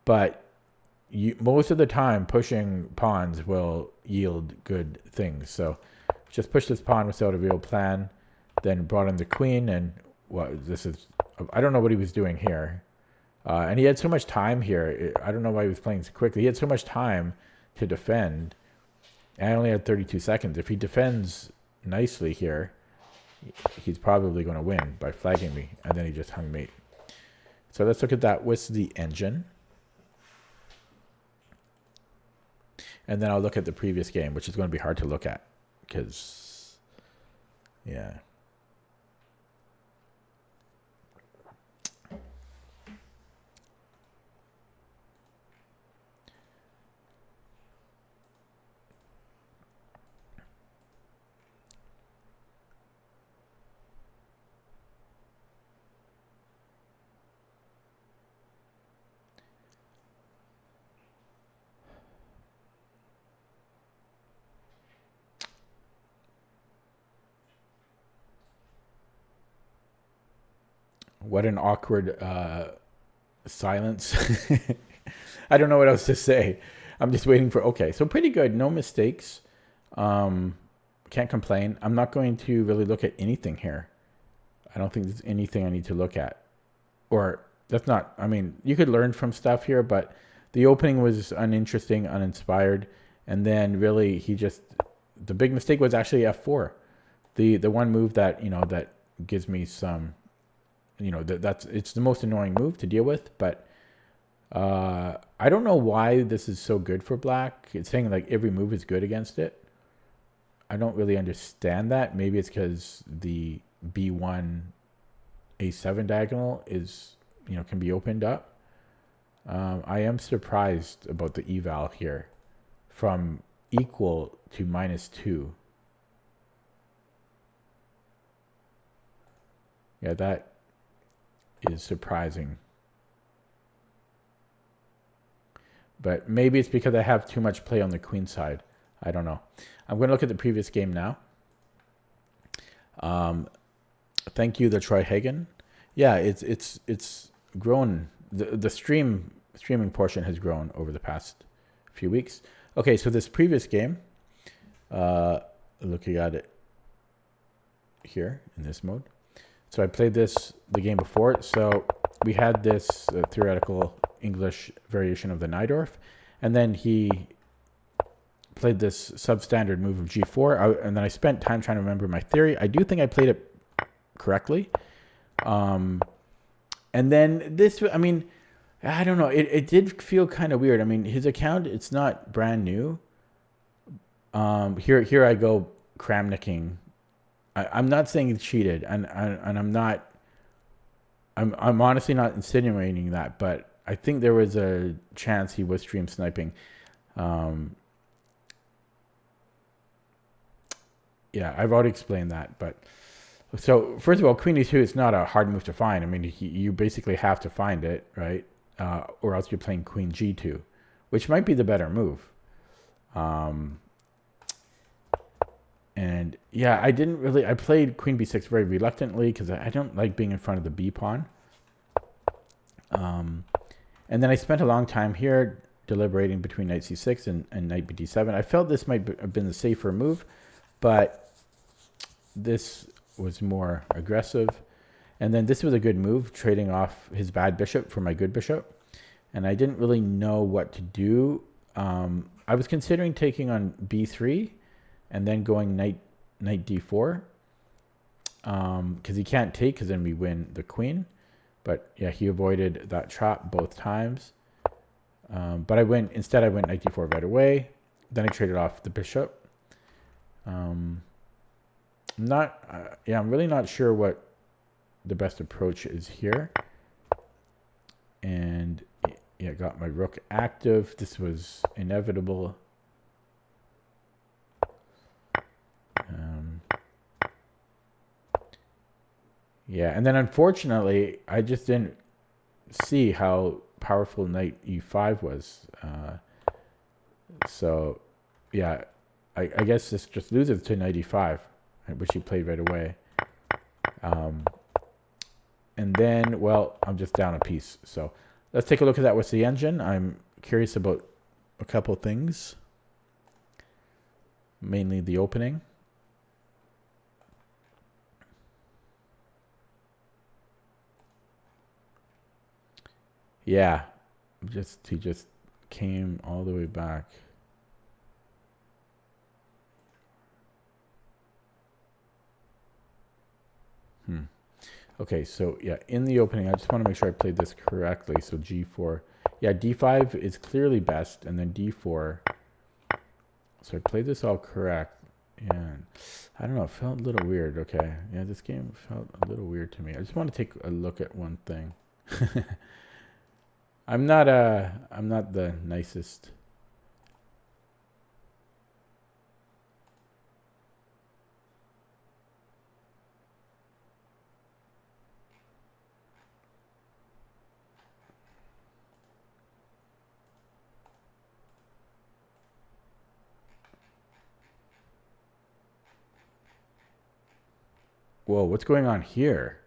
But most of the time, pushing pawns will yield good things. So just push this pawn without a real plan, then brought in the queen, and I don't know what he was doing here. And he had so much time here. I don't know why he was playing so quickly. He had so much time to defend. And I only had 32 seconds. If he defends nicely here, he's probably going to win by flagging me. And then he just hung mate. So let's look at that with the engine. And then I'll look at the previous game, which is going to be hard to look at. Because, yeah. What an awkward silence. I don't know what else to say. I'm just waiting for, okay. So pretty good, no mistakes. Can't complain. I'm not going to really look at anything here. I don't think there's anything I need to look at. Or that's not, I mean, you could learn from stuff here, but the opening was uninteresting, uninspired. And then really the big mistake was actually F4. The one move that, that gives me some, it's the most annoying move to deal with, but I don't know why this is so good for black. It's saying like every move is good against it. I don't really understand that. Maybe it's because the B1 A7 diagonal is, can be opened up. I am surprised about the eval here from equal to -2. Yeah, that is surprising. But maybe it's because I have too much play on the queen side. I don't know. I'm going to look at the previous game now. Thank you, the Troy Hagen. Yeah, it's grown. The streaming portion has grown over the past few weeks. Okay, so this previous game, looking at it here in this mode. So I played the game before. So we had this theoretical English variation of the Najdorf, and then he played this substandard move of G4, and then I spent time trying to remember my theory. I do think I played it correctly. And then this, I mean, I don't know. It did feel kind of weird. I mean, his account, it's not brand new. Here I go Kramnicking. I'm not saying he cheated, and I'm honestly not insinuating that, but I think there was a chance he was stream sniping. Yeah, I've already explained that, but so first of all, Queen E2 is not a hard move to find. I mean, you basically have to find it, right? Or else you're playing Queen G2, which might be the better move. And yeah, I played Queen B6 very reluctantly because I don't like being in front of the B pawn. And then I spent a long time here deliberating between Knight C6 and Knight BD7. I felt this might have been the safer move, but this was more aggressive. And then this was a good move, trading off his bad bishop for my good bishop. And I didn't really know what to do. I was considering taking on B3 and then going knight D4. Because he can't take, because then we win the queen. But yeah, he avoided that trap both times. But instead I went knight D4 right away. Then I traded off the bishop. I'm really not sure what the best approach is here. And yeah, got my rook active. This was inevitable. Yeah, and then unfortunately, I just didn't see how powerful knight e5 was. So, yeah, I guess this just loses to knight e5, which he played right away. And then, well, I'm just down a piece. So let's take a look at that with the engine. I'm curious about a couple things, mainly the opening. Yeah, he just came all the way back. Okay, so yeah, in the opening, I just want to make sure I played this correctly. So g4, yeah, d5 is clearly best, and then d4. So I played this all correct, and I don't know, it felt a little weird. Okay, yeah, this game felt a little weird to me. I just want to take a look at one thing. I'm not the nicest. Whoa, what's going on here?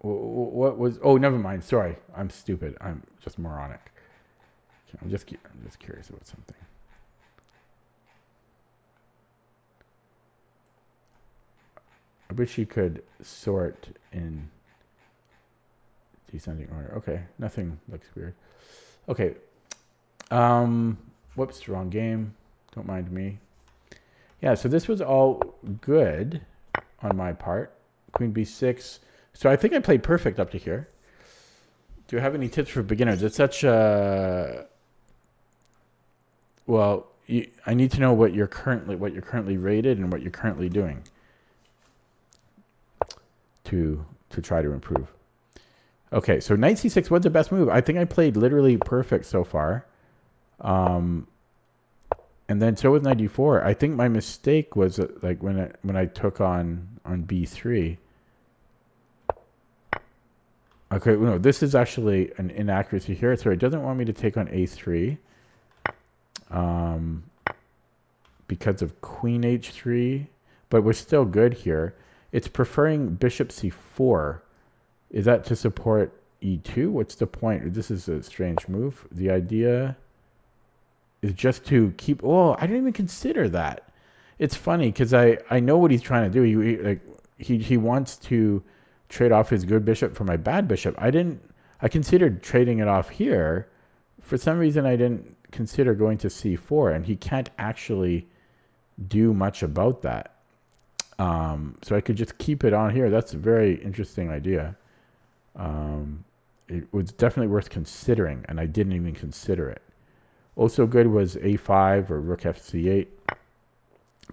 What was? Oh, never mind. Sorry, I'm stupid. I'm just moronic. I'm just curious about something. I wish you could sort in descending order. Okay, nothing looks weird. Okay. Whoops, wrong game. Don't mind me. Yeah, so this was all good on my part. Queen b6. So I think I played perfect up to here. Do you have any tips for beginners? It's such a... Well, I need to know what you're currently rated and what you're currently doing to try to improve. Okay, so knight c6, what's the best move? I think I played literally perfect so far. And then so with knight d4, I think my mistake was like when I took on b3. Okay, no, this is actually an inaccuracy here. So it doesn't want me to take on a3 because of queen h3, but we're still good here. It's preferring bishop c4. Is that to support e2? What's the point? This is a strange move. The idea is just to keep... Oh, I didn't even consider that. It's funny because I know what he's trying to do. He wants to trade off his good bishop for my bad bishop. I considered trading it off here. For some reason, I didn't consider going to c4, and he can't actually do much about that. So I could just keep it on here. That's a very interesting idea. It was definitely worth considering, and I didn't even consider it. Also good was a5 or rook fc8.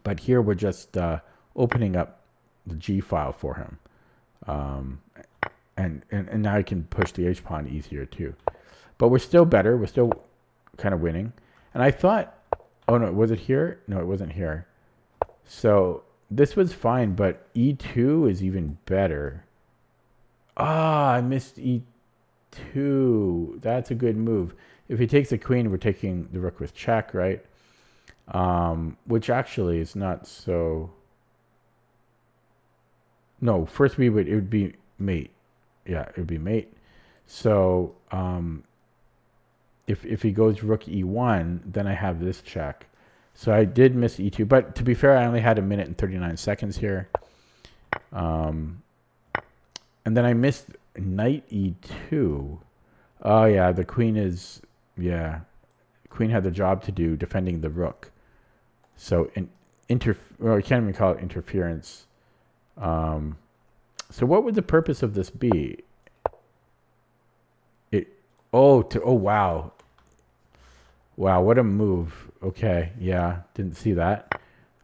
But here we're just opening up the g file for him. And now I can push the h-pawn easier too. But we're still better. We're still kind of winning. And I thought, oh no, was it here? No, it wasn't here. So this was fine, but e2 is even better. Ah, I missed e2. That's a good move. If he takes the queen, we're taking the rook with check, right? Which actually is not so... No, first it would be mate. Yeah, it would be mate. So if he goes rook e1, then I have this check. So I did miss e2, but to be fair, I only had 1 minute and 39 seconds here. And then I missed knight e2. Oh yeah, the queen is... Yeah, queen had the job to do defending the rook. So well, I can't even call it interference. So what would the purpose of this be? Oh wow. Wow, what a move. Okay, yeah, didn't see that.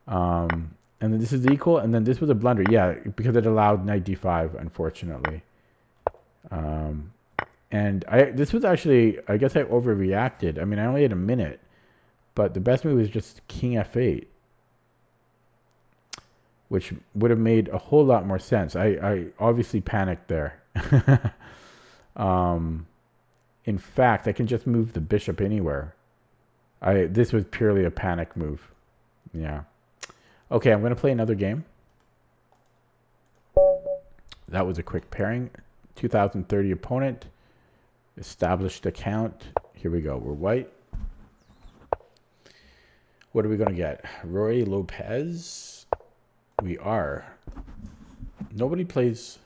And then this is equal, and then this was a blunder. Yeah, because it allowed knight d5, unfortunately. And this was actually, I guess I overreacted. I mean, I only had 1 minute, but the best move is just king f8. which would have made a whole lot more sense. I obviously panicked there. In fact, I can just move the bishop anywhere. This was purely a panic move. Yeah. Okay, I'm going to play another game. That was a quick pairing. 2030 opponent. Established account. Here we go. We're white. What are we going to get? Roy Lopez. We are. Nobody plays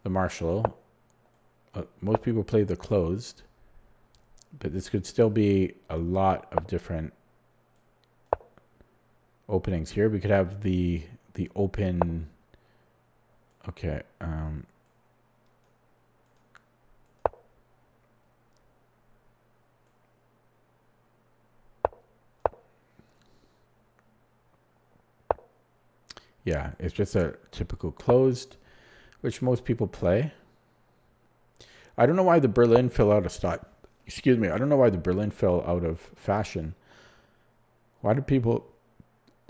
the Marshall. Most people play the closed. But this could still be a lot of different openings here. We could have the open. Okay. Yeah, it's just a typical closed, which most people play. I don't know why the Berlin fell out of stock. Excuse me. I don't know why the Berlin fell out of fashion. Why did people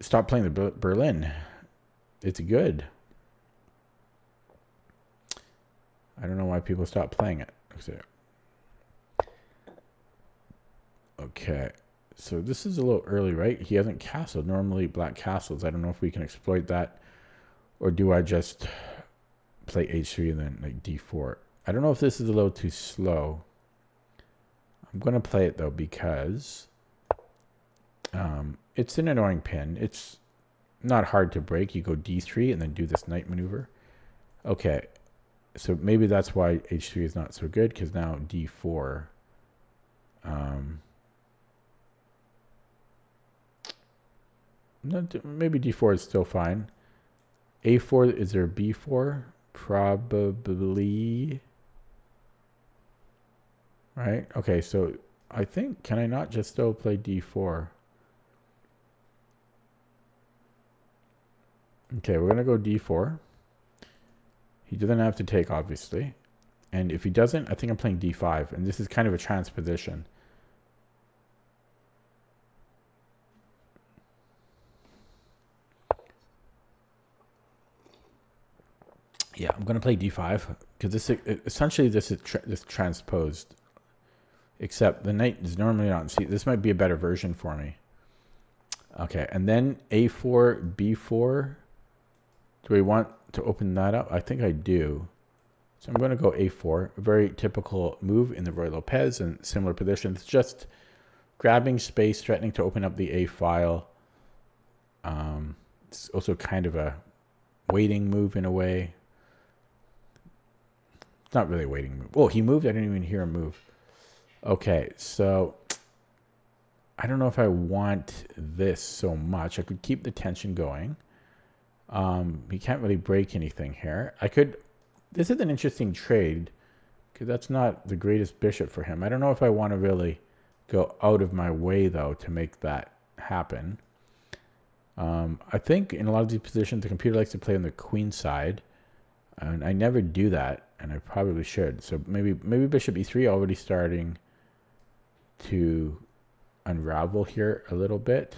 stop playing the Berlin? It's good. I don't know why people stopped playing it. Okay. So this is a little early, right? He hasn't castled. Normally black castles. I don't know if we can exploit that. Or do I just play h3 and then like d4? I don't know if this is a little too slow. I'm going to play it though because it's an annoying pin. It's not hard to break. You go d3 and then do this knight maneuver. Okay. So maybe that's why h3 is not so good, because now d4. Maybe d4 is still fine. a4, is there b4? Probably. Right? Okay, so I think, can I not just still play d4? Okay, we're going to go d4. He doesn't have to take, obviously. And if he doesn't, I think I'm playing d5. And this is kind of a transposition. Yeah, I'm going to play d5 because this essentially this is transposed. Except the knight is normally not in c. This might be a better version for me. Okay, and then a4, b4. Do we want to open that up? I think I do. So I'm going to go a4. A very typical move in the Roy Lopez and similar positions. Just grabbing space, threatening to open up the a file. It's also kind of a waiting move in a way. It's not really a waiting move. Oh, he moved. I didn't even hear him move. Okay, so I don't know if I want this so much. I could keep the tension going. He can't really break anything here. I could. This is an interesting trade because that's not the greatest bishop for him. I don't know if I want to really go out of my way though to make that happen. I think in a lot of these positions the computer likes to play on the queen side, and I never do that, and I probably should. So maybe bishop e3 already starting to unravel here a little bit.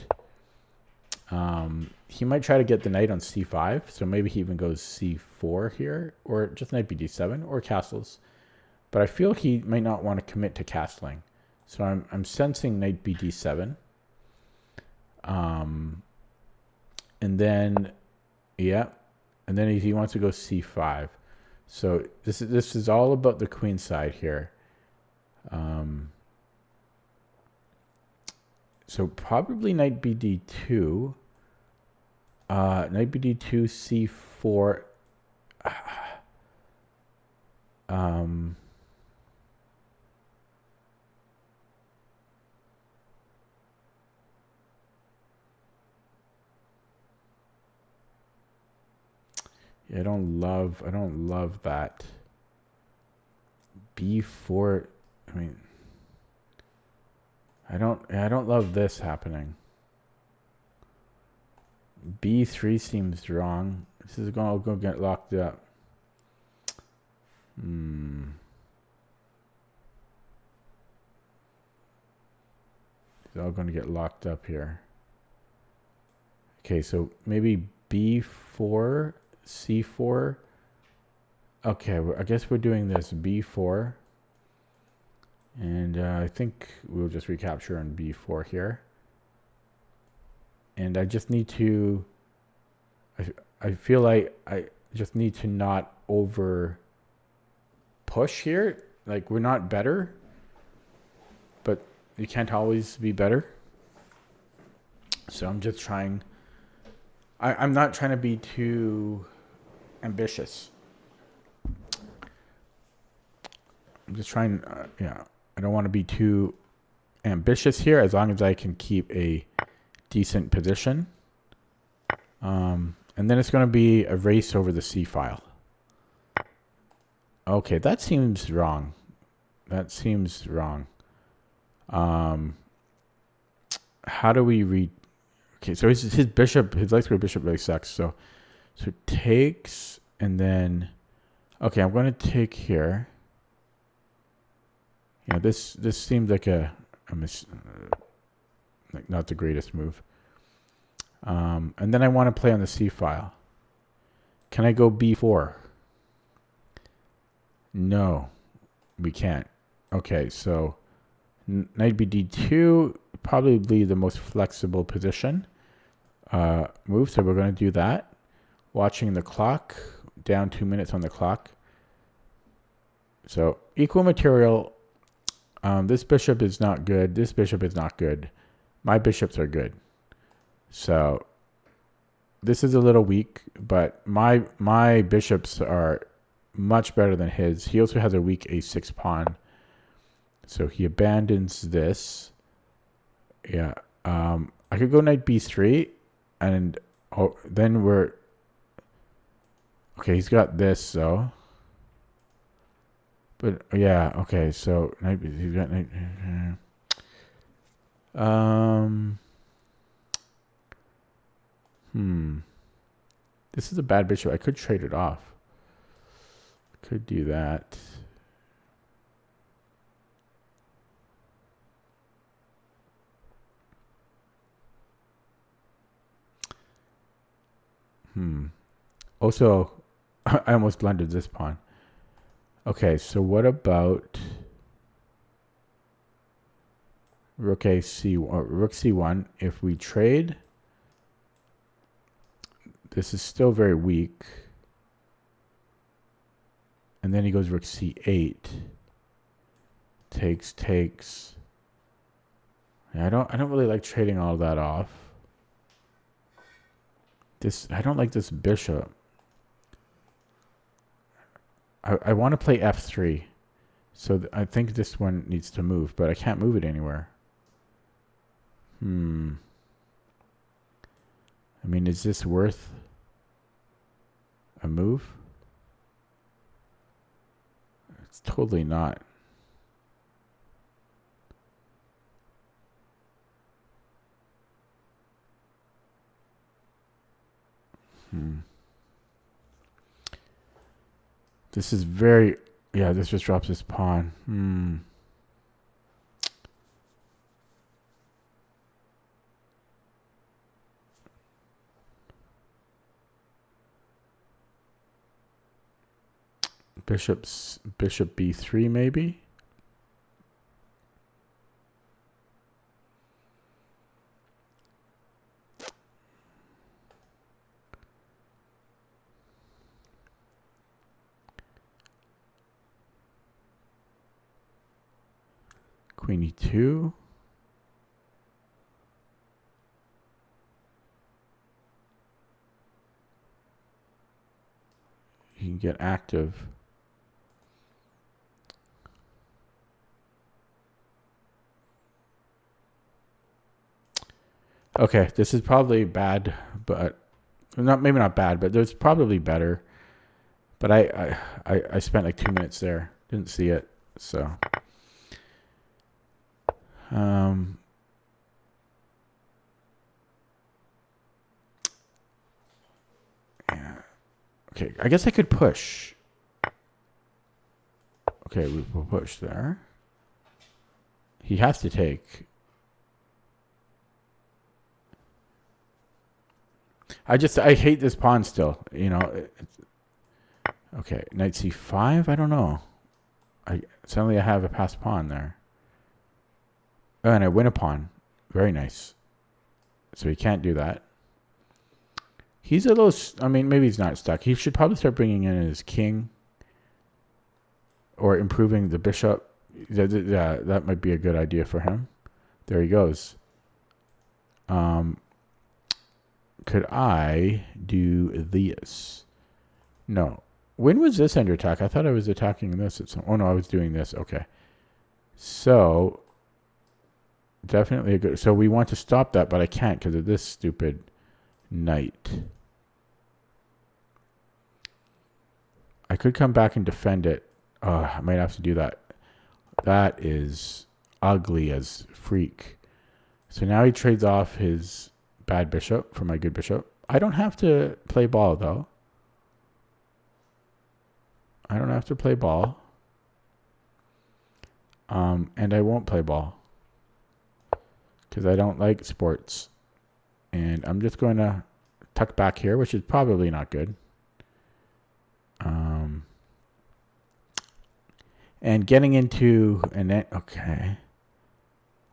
He might try to get the knight on c5, so maybe he even goes c4 here, or just knight bd7, or castles. But I feel he might not want to commit to castling, so I'm sensing knight bd7. And then, yeah, and then he wants to go c5. So this is all about the queen side here. So probably knight bd2. Knight bd2, c4. Yeah, I don't love that. b4. I mean, I don't love this happening. b3 seems wrong. This is going to go get locked up. It's all going to get locked up here. Okay, so maybe b4, c4. Okay, I guess we're doing this b4. And I think we'll just recapture on b4 here. And I just need to, I feel like I just need to not over push here. Like, we're not better, but you can't always be better. So I'm just trying, I'm not trying to be too ambitious. I'm just trying, yeah, I don't want to be too ambitious here as long as I can keep a decent position. And then it's going to be a race over the C file. Okay, that seems wrong. That seems wrong. How do we read? Okay, so his bishop, his light square bishop really sucks. So takes, and then, okay, I'm going to take here. Yeah, this seems like like not the greatest move. And then I want to play on the C file. Can I go B4? No, we can't. Okay, so knight BD2, probably the most flexible position move. So we're going to do that. Watching the clock, down 2 minutes on the clock. So equal material. This bishop is not good. This bishop is not good. My bishops are good. So this is a little weak, but my bishops are much better than his. He also has a weak a6 pawn. So he abandons this. Yeah. I could go knight b3, and then we're okay. He's got this though. But yeah, okay. So he's got knight. This is a bad bishop. I could trade it off. Could do that. Also, I almost blundered this pawn. Okay, so what about rook rook c1? If we trade, this is still very weak. And then he goes rook c8. Takes. Yeah, I don't really like trading all that off. I don't like this bishop. I want to play f3. So I think this one needs to move, but I can't move it anywhere. I mean, is this worth a move? It's totally not. This is very, yeah, this just drops this pawn. Bishop b3 maybe. Queen e2. You can get active. Okay, this is probably bad, but maybe not bad, but there's probably better. But I spent like 2 minutes there, didn't see it, so. Yeah. Okay, I guess I could push. Okay, we'll push there. He has to take. I hate this pawn still. You know. Okay, knight c5. I don't know. Suddenly I have a passed pawn there. Oh, and I win a pawn. Very nice. So he can't do that. He's a little... I mean, maybe he's not stuck. He should probably start bringing in his king. Or improving the bishop. Yeah, that might be a good idea for him. There he goes. Could I do this? No. When was this under attack? I thought I was attacking this at some... Oh, no, I was doing this. Okay. So, definitely a good... So, we want to stop that, but I can't because of this stupid knight. I could come back and defend it. I might have to do that. That is ugly as freak. So, now he trades off his bad bishop for my good bishop. I don't have to play ball, though. I don't have to play ball. And I won't play ball. Because I don't like sports. And I'm just going to tuck back here, which is probably not good. And getting into an... Okay.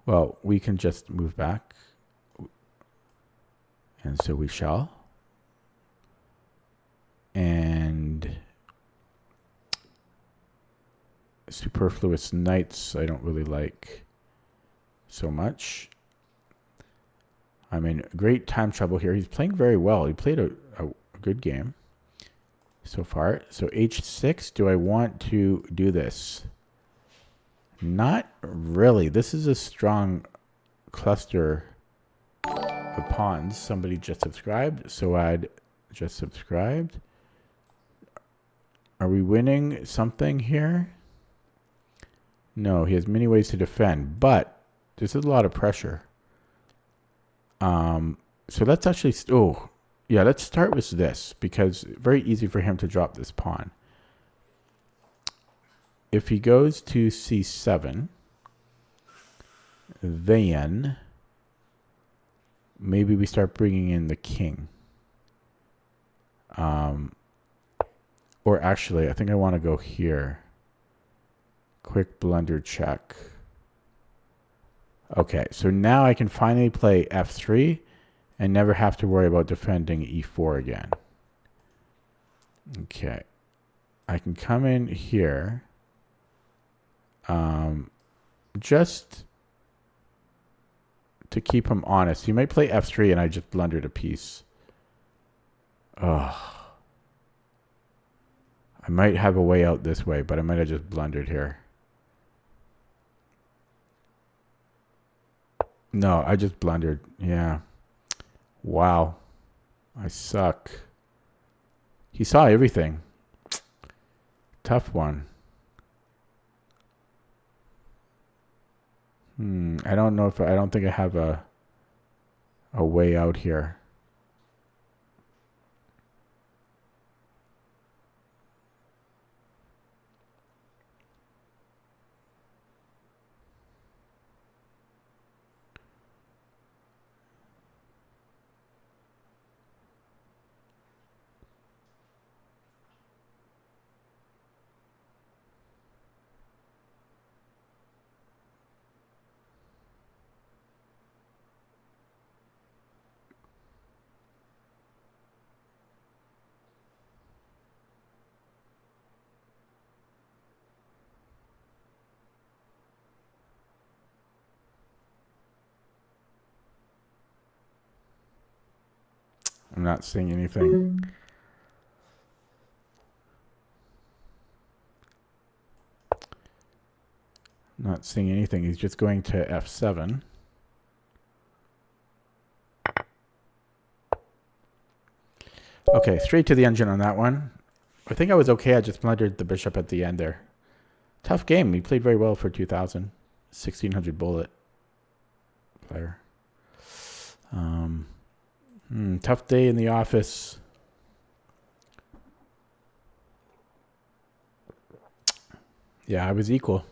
Well, we can just move back. And so we shall. And... superfluous knights I don't really like so much. I'm in great time trouble here. He's playing very well. He played a good game so far. So h6, do I want to do this? Not really. This is a strong cluster of pawns. Somebody just subscribed. So I'd just subscribed. Are we winning something here? No, he has many ways to defend, but this is a lot of pressure. So let's actually... let's start with this, because very easy for him to drop this pawn. If he goes to c7, then maybe we start bringing in the king. Or actually, I think I want to go here. Quick blunder check. Okay, so now I can finally play f3 and never have to worry about defending e4 again. Okay. I can come in here. Just to keep him honest. He might play f3 and I just blundered a piece. Ugh. I might have a way out this way, but I might have just blundered here. No, I just blundered. Yeah. Wow. I suck. He saw everything. Tough one. I don't know if... I don't think I have a way out here. I'm not seeing anything. Not seeing anything. He's just going to f7. Okay, straight to the engine on that one. I think I was okay. I just blundered the bishop at the end there. Tough game. He played very well for 2000. 1600 bullet player. Tough day in the office. Yeah, I was equal.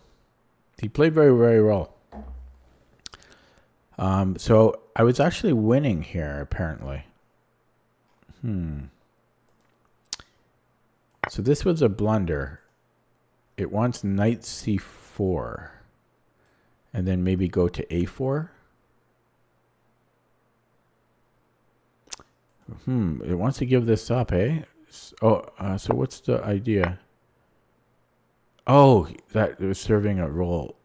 He played very, very well. So I was actually winning here, apparently. So this was a blunder. It wants knight c4. And then maybe go to a4. It wants to give this up, eh? So what's the idea? Oh, that it was serving a role.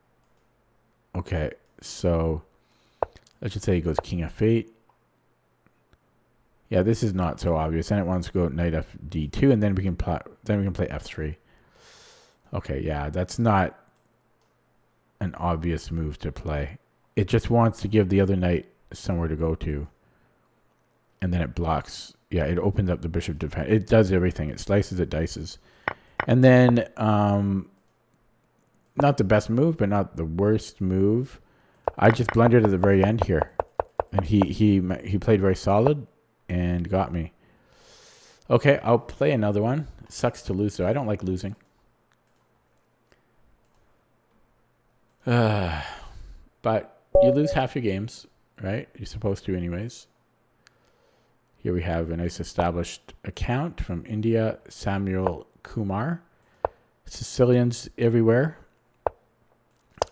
Okay, so let's just say he goes king f8. Yeah, this is not so obvious. And it wants to go knight fd2, and then we can play f3. Okay, yeah, that's not an obvious move to play. It just wants to give the other knight somewhere to go to. And then it blocks. Yeah, it opens up the bishop defense. It does everything. It slices, it dices. And then, not the best move, but not the worst move. I just blundered at the very end here. And he played very solid and got me. Okay, I'll play another one. Sucks to lose, though. I don't like losing. But you lose half your games, right? You're supposed to anyways. Here we have a nice established account from India, Samuel Kumar. Sicilians everywhere.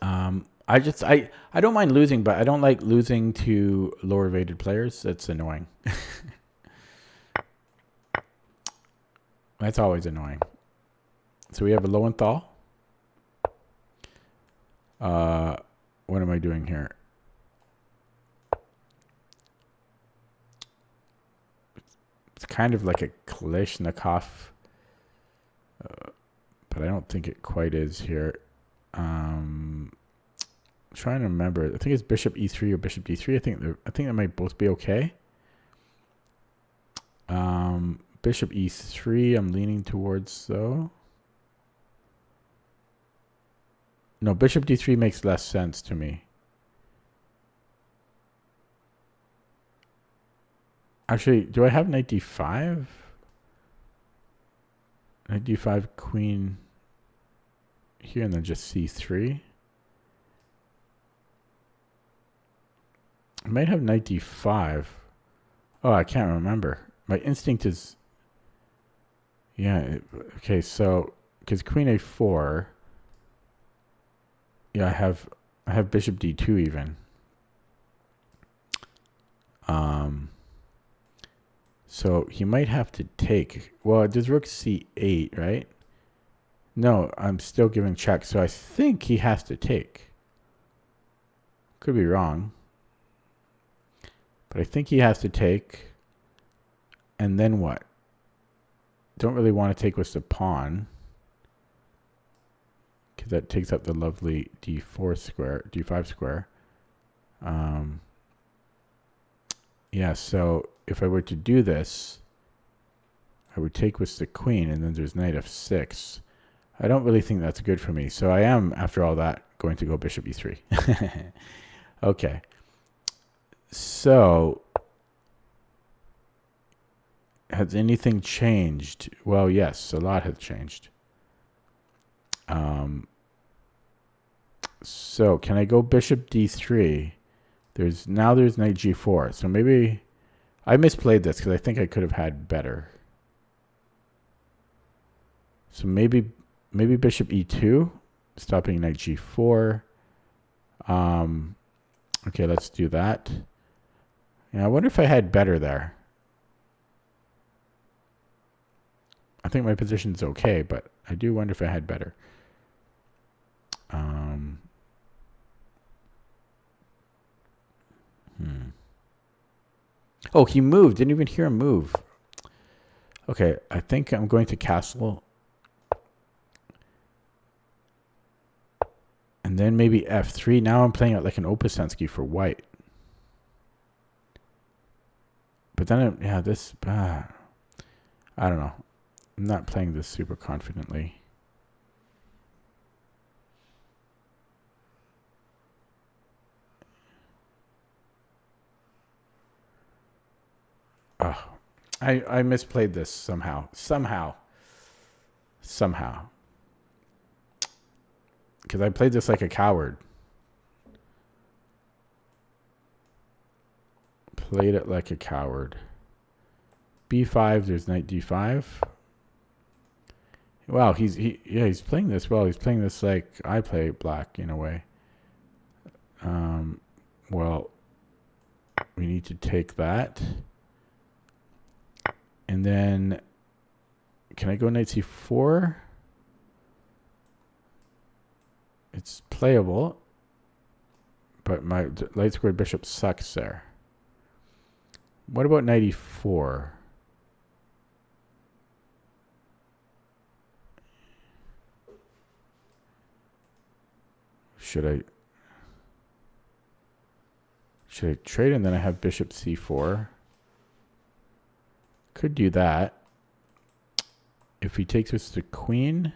I don't mind losing, but I don't like losing to lower rated players. That's annoying. That's always annoying. So we have a Lowenthal. What am I doing here? It's kind of like a Kalashnikov, but I don't think it quite is here. I'm trying to remember. I think it's bishop e3 or bishop d3. I think that might both be okay. Bishop e3, I'm leaning towards though. No, bishop d3 makes less sense to me. Actually, do I have knight d5? Knight d5, queen here, and then just c3. I might have knight d5. Oh, I can't remember. My instinct is... Yeah, okay, so... Because queen a4... Yeah, I have bishop d2 even. So he might have to take. Well, it does rook c8, right? No, I'm still giving check, so I think he has to take. Could be wrong. But I think he has to take. And then what? Don't really want to take with the pawn, because that takes up the lovely d4 square, d5 square. Yeah, so if I were to do this, I would take with the queen, and then there's knight f6. I don't really think that's good for me. So I am, after all that, going to go bishop e3. Okay. So, has anything changed? Well, yes, a lot has changed. So, can I go bishop d3? Now there's knight g4. So maybe I misplayed this because I think I could have had better. So maybe bishop e2, stopping knight g4. Okay, let's do that. Yeah, I wonder if I had better there. I think my position's okay, but I do wonder if I had better. Oh, he moved. Didn't even hear him move. Okay, I think I'm going to castle. And then maybe f3. Now I'm playing it like an Opasensky for white. But then, yeah, this... I don't know. I'm not playing this super confidently. Oh, I misplayed this somehow. Because I played this like a coward. Played it like a coward. b5, there's knight d5. Wow, he's playing this well. He's playing this like I play black in a way. Well, we need to take that. And then, can I go knight c4? It's playable, but my light squared bishop sucks there. What about knight e4? Should I trade and then I have bishop c4? Could do that. If he takes us to queen,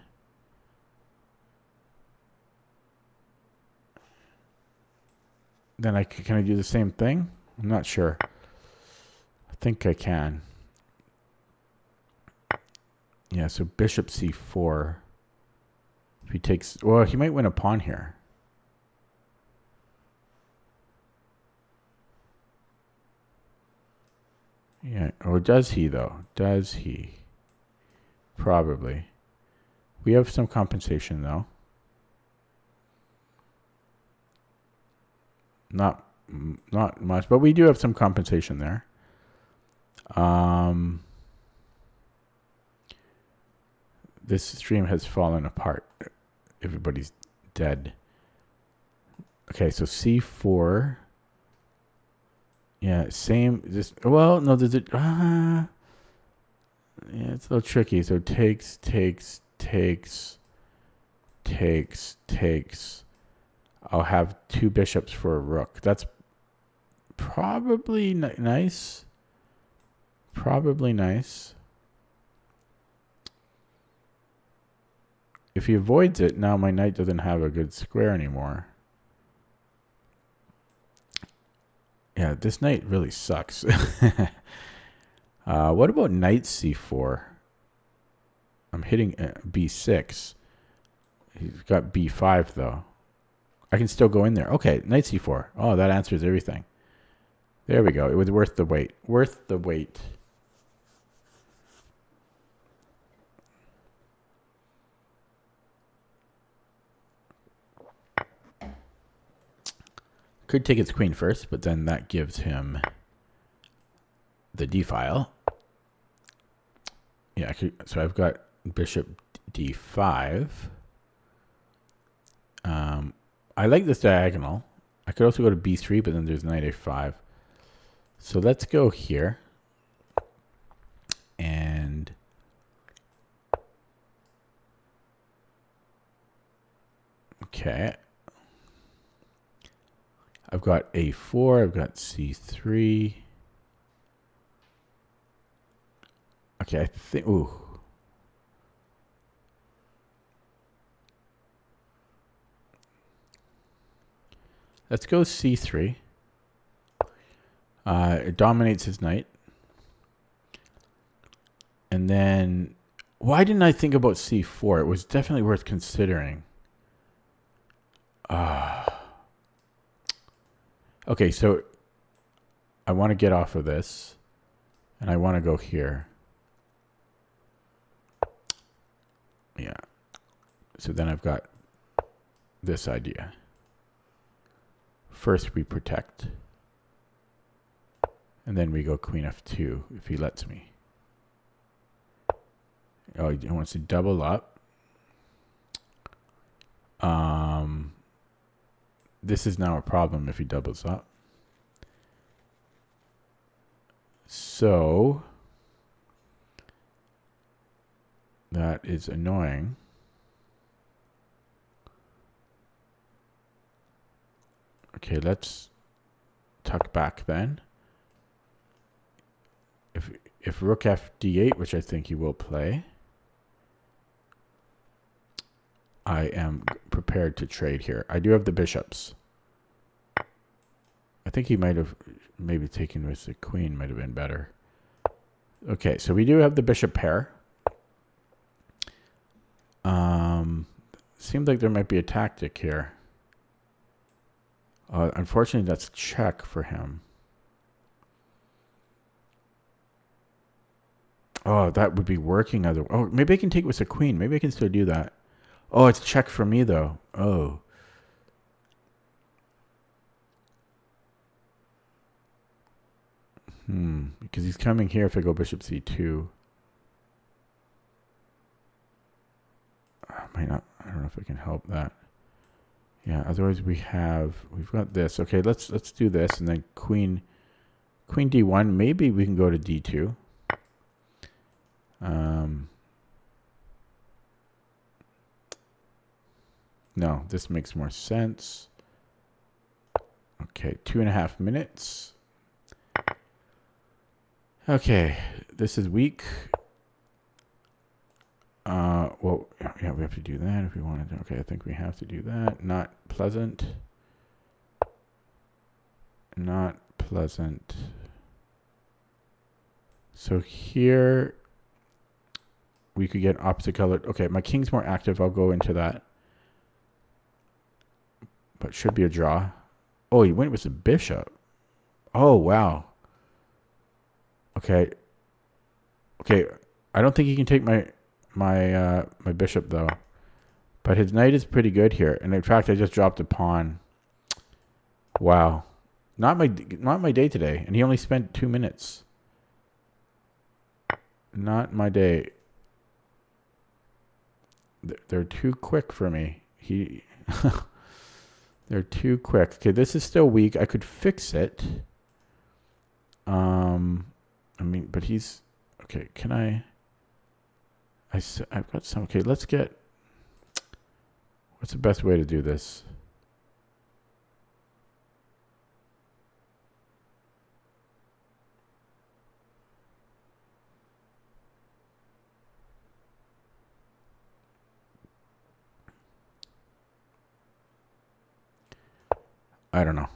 then can I do the same thing? I'm not sure. I think I can. Yeah, so bishop c4. If he takes, well, he might win a pawn here. Yeah, or does he though? Does he? Probably. We have some compensation though. Not much, but we do have some compensation there. This stream has fallen apart. Everybody's dead. Okay, so c4. Yeah, same. Just well, no, there's a. Yeah, it's a little tricky. So takes. I'll have two bishops for a rook. That's probably nice. Probably nice. If he avoids it, now my knight doesn't have a good square anymore. Yeah, this knight really sucks. What about knight c4? I'm hitting b6. He's got b5 though. I can still go in there. Okay, knight c4. Oh, that answers everything. There we go. It was worth the wait. Worth the wait. Could take its queen first, but then that gives him the d file. Yeah, so I've got bishop d5. I like this diagonal. I could also go to b3, but then there's knight a5. So let's go here. And okay. I've got a4, I've got c3. Okay, I think, ooh. Let's go c3. It dominates his knight. And then, why didn't I think about c4? It was definitely worth considering. Okay, so I want to get off of this. And I want to go here. Yeah. So then I've got this idea. First we protect. And then we go queen f2 if he lets me. Oh, he wants to double up. This is now a problem if he doubles up. So that is annoying. Okay, let's tuck back then. If rook f d8, which I think he will play, I am prepared to trade here. I do have the bishops. I think he might have maybe taken with the queen might have been better. Okay, so we do have the bishop pair. Seems like there might be a tactic here. Unfortunately, that's check for him. Oh, that would be working. Oh, maybe I can take with a queen. Maybe I can still do that. Oh, it's check for me, though. Oh. Because he's coming here if I go bishop c2. I don't know if I can help that. Yeah, otherwise we've got this. Okay, let's do this, and then queen d1. Maybe we can go to d2. No, this makes more sense. Okay, 2.5 minutes. Okay, this is weak. Well, yeah, we have to do that if we wanted to. Okay, I think we have to do that. Not pleasant. Not pleasant. So here we could get opposite colored. Okay, my king's more active. I'll go into that. But should be a draw. Oh, he went with the bishop. Oh, wow. Okay. Okay, I don't think he can take my bishop though. But his knight is pretty good here. And in fact, I just dropped a pawn. Wow. Not my day today. And he only spent 2 minutes. Not my day. They're too quick for me. They're too quick. Okay, this is still weak. I could fix it. I mean, but he's okay. Can I've got some. Okay, let's get. What's the best way to do this? I don't know.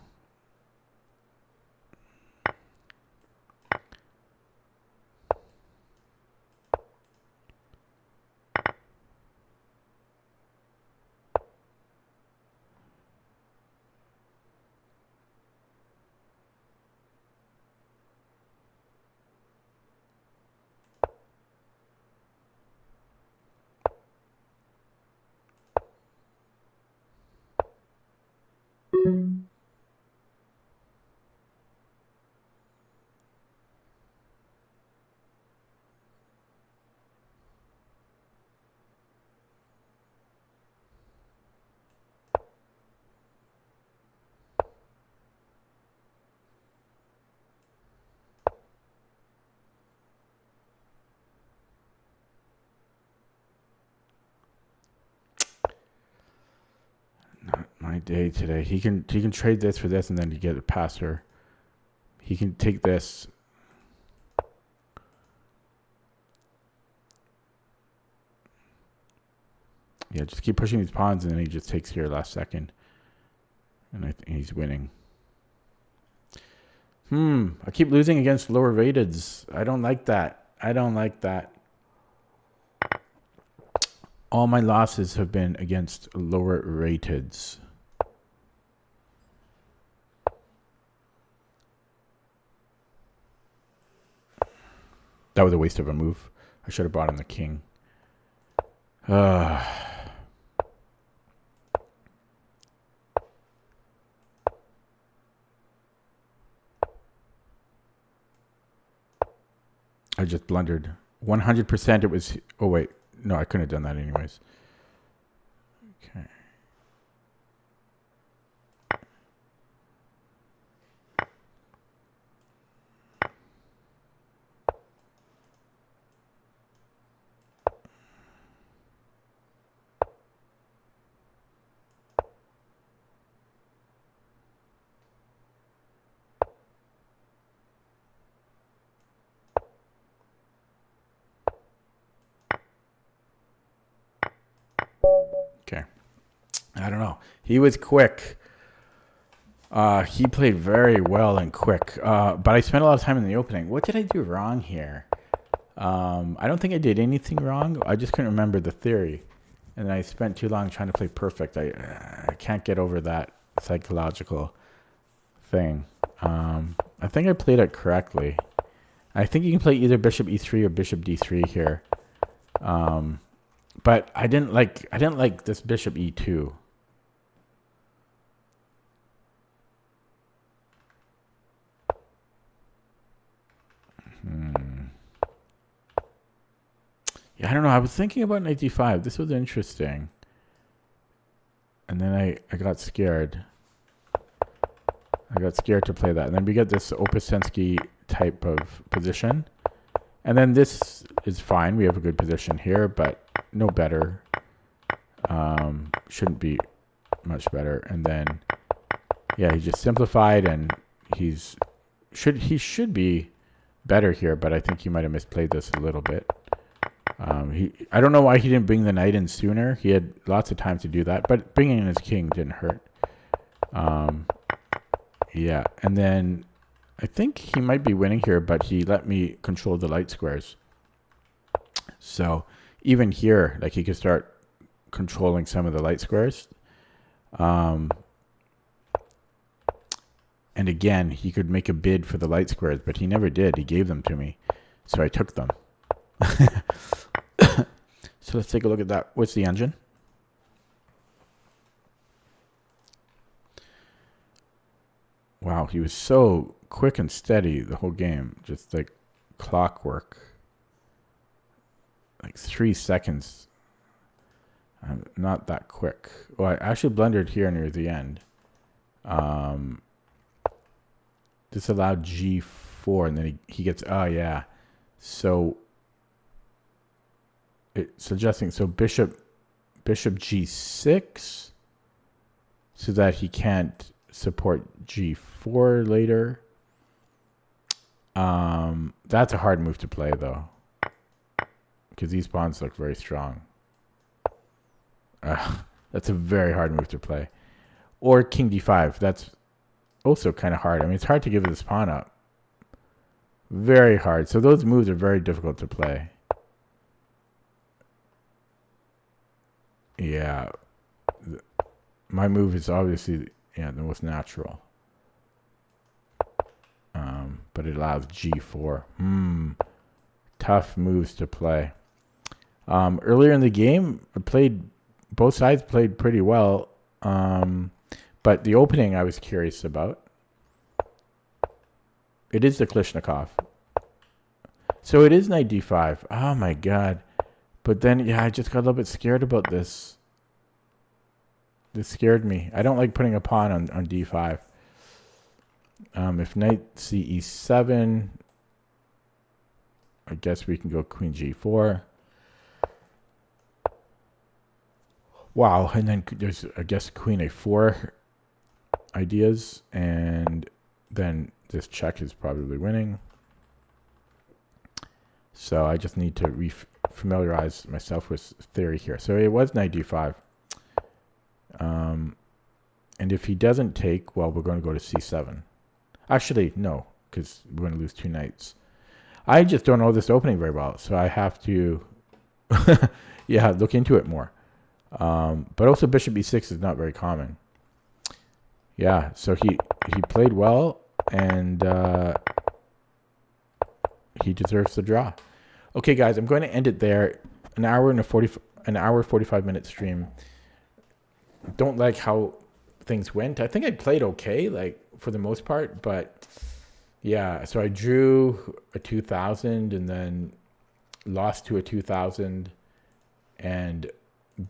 My day today. He can trade this for this and then you get it past her. He can take this. Yeah, just keep pushing these pawns and then he just takes here last second. And I think he's winning. I keep losing against lower rateds. I don't like that. I don't like that. All my losses have been against lower rateds. That was a waste of a move. I should have brought in the king. I just blundered. 100% it was... Oh, wait. No, I couldn't have done that anyways. Okay. Okay. I don't know. He was quick. He played very well and quick. But I spent a lot of time in the opening. What did I do wrong here? I don't think I did anything wrong. I just couldn't remember the theory. And I spent too long trying to play perfect. I can't get over that psychological thing. I think I played it correctly. I think you can play either bishop e3 or bishop d3 here. But I didn't like this bishop e2. Yeah, I don't know. I was thinking about knight d5. This was interesting. And then I got scared. I got scared to play that. And then we get this Opasensky type of position. And then this is fine. We have a good position here, but no better. Shouldn't be much better. And then, yeah, he just simplified, and he should be better here, but I think he might have misplayed this a little bit. I don't know why he didn't bring the knight in sooner. He had lots of time to do that, but bringing in his king didn't hurt. Yeah, and then I think he might be winning here, but he let me control the light squares. So even here, like, he could start controlling some of the light squares. And again, he could make a bid for the light squares, but he never did. He gave them to me, so I took them. So let's take a look at that. What's the engine? Wow, he was so quick and steady the whole game. Just like clockwork. Like 3 seconds. Not that quick. Well, I actually blundered here near the end. This allowed g4, and then he gets, oh yeah. So it's suggesting, so bishop g6, so that he can't support g4 later. That's a hard move to play, though, because these pawns look very strong. That's a very hard move to play. Or king d5. That's also kind of hard. I mean, it's hard to give this pawn up. Very hard. So those moves are very difficult to play. Yeah. My move is obviously, yeah, the most natural. But it allows g4. Tough moves to play. Earlier in the game, both sides played pretty well. But the opening I was curious about. It is the Klishnikov. So it is knight d5. Oh my god. But then, yeah, I just got a little bit scared about this. This scared me. I don't like putting a pawn on d5. If knight ce7, I guess we can go queen g4. Wow, and then there's, I guess, queen a4 ideas, and then this check is probably winning. So I just need to familiarize myself with theory here. So it was knight d5. And if he doesn't take, well, we're going to go to c7. Actually, no, because we're going to lose 2 knights. I just don't know this opening very well, so I have to, yeah, look into it more. But also bishop e6 is not very common. Yeah, so he played well, and he deserves the draw. Okay, guys, I'm going to end it there. An hour 45-minute stream. Don't like how things went. I think I played okay, like, for the most part, but yeah, so I drew a 2000 and then lost to a 2000 and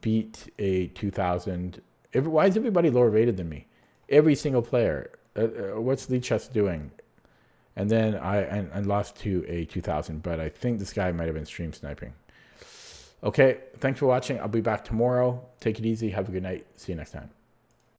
beat a 2000. Why is everybody lower rated than me? Every single player. What's Lichess doing? And then I lost to a 2000, but I think this guy might have been stream sniping. Okay, thanks for watching. I'll be back tomorrow. Take it easy. Have a good night. See you next time.